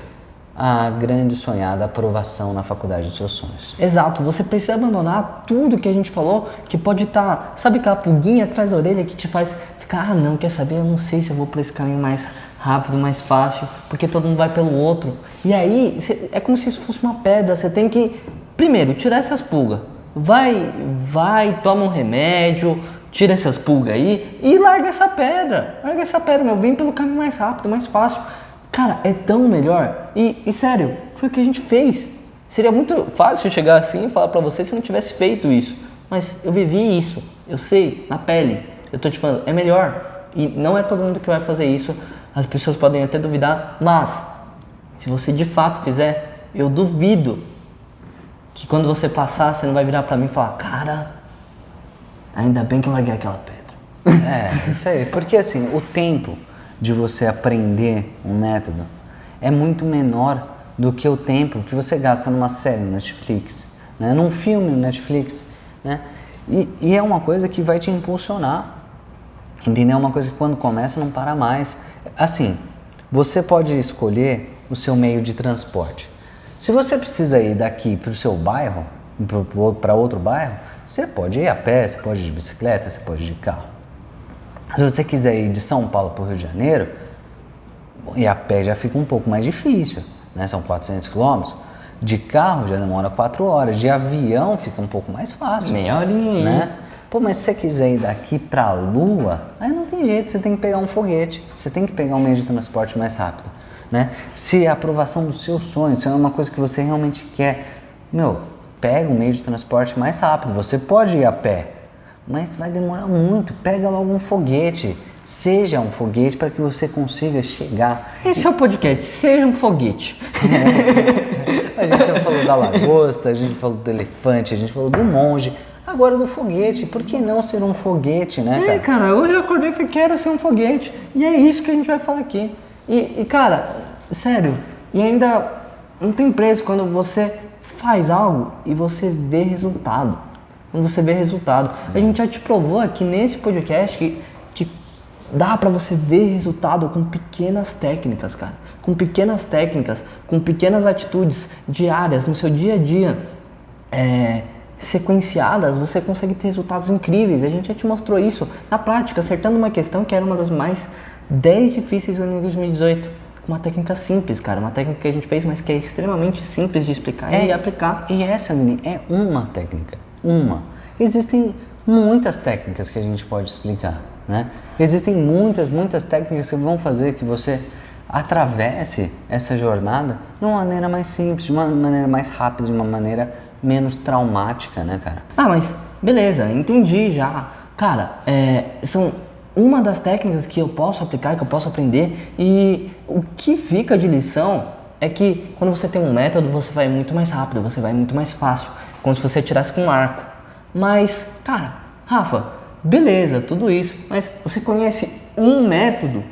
Speaker 1: a grande sonhada aprovação na faculdade dos seus sonhos.
Speaker 2: Exato, você precisa abandonar tudo que a gente falou, que pode estar, sabe aquela pulguinha atrás da orelha que te faz ficar, não, quer saber, eu não sei se eu vou por esse caminho mais rápido, mais fácil, porque todo mundo vai pelo outro. E aí, é como se isso fosse uma pedra, você tem que, primeiro, tirar essas pulgas. Vai, toma um remédio, tira essas pulgas aí e larga essa pedra, meu, vem pelo caminho mais rápido, mais fácil. Cara, é tão melhor. E sério, foi o que a gente fez. Seria muito fácil chegar assim e falar pra você se eu não tivesse feito isso. Mas eu vivi isso, eu sei, na pele. Eu tô te falando, é melhor. E não é todo mundo que vai fazer isso. As pessoas podem até duvidar, mas se você de fato fizer, eu duvido que quando você passar, você não vai virar pra mim e falar, cara, ainda bem que eu larguei aquela pedra.
Speaker 1: Isso aí. Porque assim, o tempo de você aprender um método é muito menor do que o tempo que você gasta numa série no Netflix, né? Num filme no Netflix, né? E é uma coisa que vai te impulsionar, entendeu? É uma coisa que quando começa não para mais. Assim, você pode escolher o seu meio de transporte. Se você precisa ir daqui para o seu bairro, para outro bairro, você pode ir a pé, você pode ir de bicicleta, você pode ir de carro. Se você quiser ir de São Paulo para o Rio de Janeiro, e a pé já fica um pouco mais difícil, né? São 400 quilômetros. De carro já demora 4 horas, de avião fica um pouco mais fácil.
Speaker 2: Meia horinha aí.
Speaker 1: Né? Pô, mas se você quiser ir daqui para a Lua, aí não tem jeito, você tem que pegar um foguete, você tem que pegar um meio de transporte mais rápido. Né? Se a aprovação dos seus sonhos, se é uma coisa que você realmente quer, pega um meio de transporte mais rápido. Você pode ir a pé, mas vai demorar muito. Pega logo um foguete, seja um foguete para que você consiga chegar.
Speaker 2: Esse é o podcast, seja um foguete.
Speaker 1: A gente já falou da lagosta, a gente falou do elefante, a gente falou do monge. Agora do foguete, por que não ser um foguete, né, cara?
Speaker 2: Cara, hoje eu acordei e falei, quero ser um foguete. E é isso que a gente vai falar aqui. E cara, sério, e ainda não tem preço quando você faz algo e você vê resultado. Quando você vê resultado. A gente já te provou aqui nesse podcast que dá pra você ver resultado com pequenas técnicas, cara. Com pequenas técnicas, com pequenas atitudes diárias no seu dia a dia. Sequenciadas, você consegue ter resultados incríveis. A gente já te mostrou isso na prática, acertando uma questão que era uma das mais 10 difíceis do ano de 2018. Uma técnica simples, cara. Uma técnica que a gente fez, mas que é extremamente simples de explicar e aplicar.
Speaker 1: E essa, menina, é uma técnica. Uma. Existem muitas técnicas que a gente pode explicar, né? Existem muitas técnicas que vão fazer que você atravesse essa jornada de uma maneira mais simples, de uma maneira mais rápida, de uma maneira menos traumática, né, cara?
Speaker 2: Ah, mas beleza, entendi já. Cara, são uma das técnicas que eu posso aplicar, que eu posso aprender, e o que fica de lição é que quando você tem um método, você vai muito mais rápido, você vai muito mais fácil, como se você atirasse com um arco. Mas, cara, Rafa, beleza, tudo isso, mas você conhece um método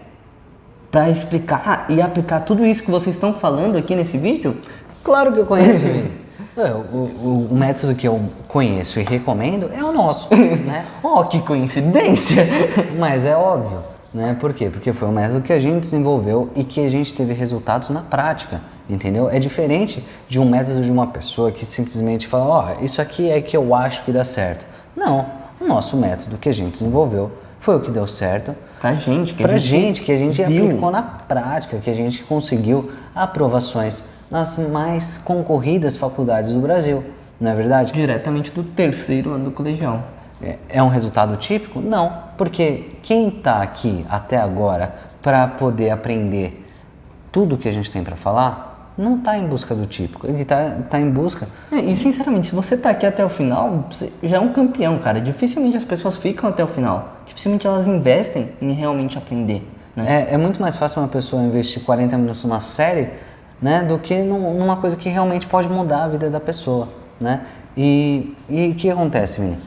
Speaker 2: para explicar e aplicar tudo isso que vocês estão falando aqui nesse vídeo?
Speaker 1: Claro que eu conheço, Vini. O método que eu conheço e recomendo é o nosso, né?
Speaker 2: Que coincidência!
Speaker 1: Mas é óbvio, né? Por quê? Porque foi um método que a gente desenvolveu e que a gente teve resultados na prática, entendeu? É diferente de um método de uma pessoa que simplesmente fala, isso aqui é que eu acho que dá certo. Não, o nosso método que a gente desenvolveu foi o que deu certo.
Speaker 2: Pra gente, que
Speaker 1: a gente aplicou na prática, que a gente conseguiu aprovações nas mais concorridas faculdades do Brasil, não é verdade?
Speaker 2: Diretamente do 3º ano do colegial.
Speaker 1: É um resultado típico? Não, porque quem está aqui até agora para poder aprender tudo que a gente tem para falar, não está em busca do típico, ele tá em busca...
Speaker 2: E sinceramente, se você está aqui até o final, você já é um campeão, cara. Dificilmente as pessoas ficam até o final, dificilmente elas investem em realmente aprender, né?
Speaker 1: É muito mais fácil uma pessoa investir 40 minutos numa série né, do que numa coisa que realmente pode mudar a vida da pessoa, né? E o que acontece, Vini?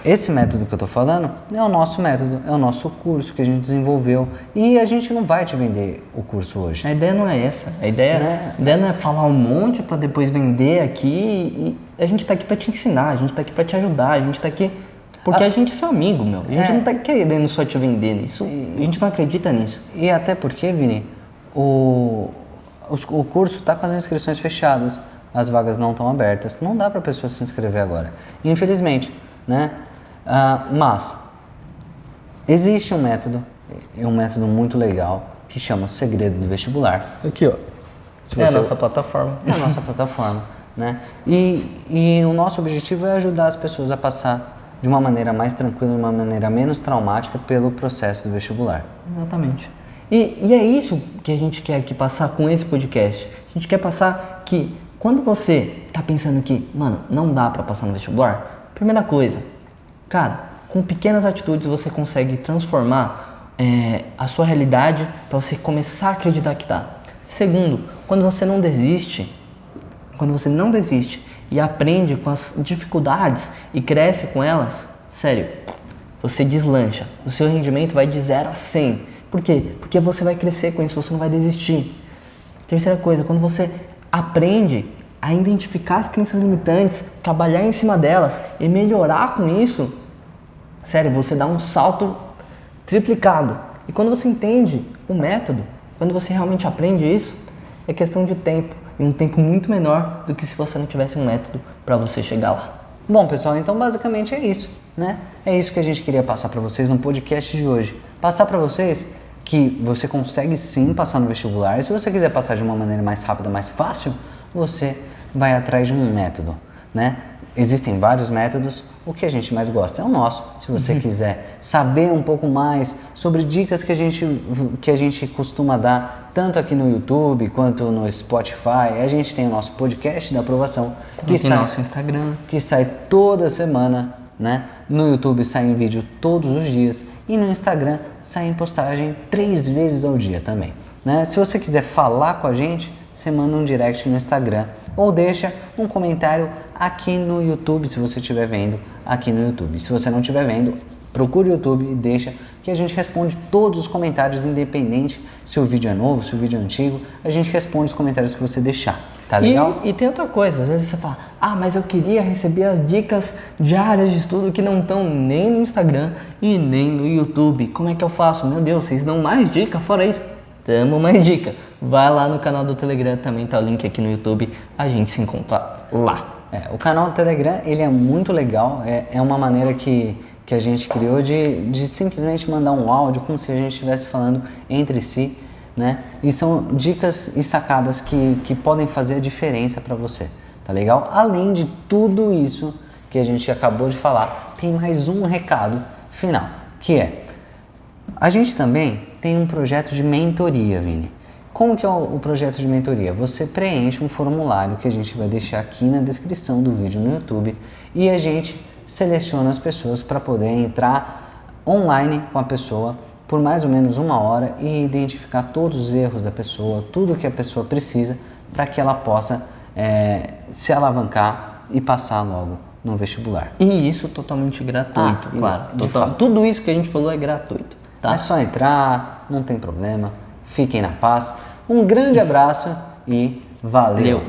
Speaker 1: Esse método que eu tô falando é o nosso método, é o nosso curso que a gente desenvolveu e a gente não vai te vender o curso hoje.
Speaker 2: A ideia não é essa. A ideia não é falar um monte para depois vender aqui. E a gente tá aqui para te ensinar, a gente tá aqui para te ajudar, a gente tá aqui porque a gente é seu amigo, meu. A gente não tá querendo só te vender nisso. A gente não acredita nisso.
Speaker 1: E até porque, Vini, o curso está com as inscrições fechadas, as vagas não estão abertas, não dá para a pessoa se inscrever agora, infelizmente, né? Mas existe um método muito legal que chama o Segredo do Vestibular. Aqui, ó.
Speaker 2: É a nossa plataforma.
Speaker 1: É a nossa plataforma, né? E o nosso objetivo é ajudar as pessoas a passar de uma maneira mais tranquila, de uma maneira menos traumática pelo processo do vestibular.
Speaker 2: Exatamente. E é isso que a gente quer aqui passar com esse podcast. A gente quer passar que quando você tá pensando que, mano, não dá pra passar no vestibular, primeira coisa, cara, com pequenas atitudes você consegue transformar a sua realidade para você começar a acreditar que dá. Segundo, quando você não desiste e aprende com as dificuldades e cresce com elas, sério, você deslancha. O seu rendimento vai de 0 a 100. Por quê? Porque você vai crescer com isso, você não vai desistir. Terceira coisa, quando você aprende a identificar as crenças limitantes, trabalhar em cima delas e melhorar com isso, sério, você dá um salto triplicado. E quando você entende o método, quando você realmente aprende isso, é questão de tempo. E um tempo muito menor do que se você não tivesse um método para você chegar lá.
Speaker 1: Bom, pessoal, então basicamente é isso, né? É isso que a gente queria passar para vocês no podcast de hoje. Passar para vocês que você consegue sim passar no vestibular. E se você quiser passar de uma maneira mais rápida, mais fácil, você vai atrás de um método, né? Existem vários métodos, o que a gente mais gosta é o nosso. Se você quiser saber um pouco mais sobre dicas que a gente costuma dar, tanto aqui no YouTube quanto no Spotify, a gente tem o nosso podcast da aprovação,
Speaker 2: que sai no nosso Instagram,
Speaker 1: que sai toda semana, né? No YouTube sai em vídeo todos os dias e no Instagram sai em postagem 3 vezes ao dia também, né? Se você quiser falar com a gente, você manda um direct no Instagram ou deixa um comentário aqui no YouTube, se você estiver vendo aqui no YouTube. Se você não estiver vendo, procure o YouTube e deixa que a gente responde todos os comentários, independente se o vídeo é novo, se o vídeo é antigo, a gente responde os comentários que você deixar, tá legal?
Speaker 2: E tem outra coisa, às vezes você fala, mas eu queria receber as dicas diárias de estudo que não estão nem no Instagram e nem no YouTube. Como é que eu faço? Meu Deus, vocês dão mais dica fora isso? Damos mais dica. Vai lá no canal do Telegram, também tá o link aqui no YouTube, a gente se encontra lá.
Speaker 1: O canal do Telegram, ele é muito legal, é uma maneira que a gente criou de simplesmente mandar um áudio como se a gente estivesse falando entre si, né? E são dicas e sacadas que podem fazer a diferença para você, tá legal? Além de tudo isso que a gente acabou de falar, tem mais um recado final, que é, a gente também tem um projeto de mentoria, Vini. Como que é o projeto de mentoria? Você preenche um formulário que a gente vai deixar aqui na descrição do vídeo no YouTube e a gente seleciona as pessoas para poder entrar online com a pessoa por mais ou menos 1 hora e identificar todos os erros da pessoa, tudo que a pessoa precisa para que ela possa se alavancar e passar logo no vestibular.
Speaker 2: E isso totalmente gratuito, claro. Tudo isso que a gente falou é gratuito. Tá?
Speaker 1: É só entrar, não tem problema. Fiquem na paz. Um grande abraço e valeu!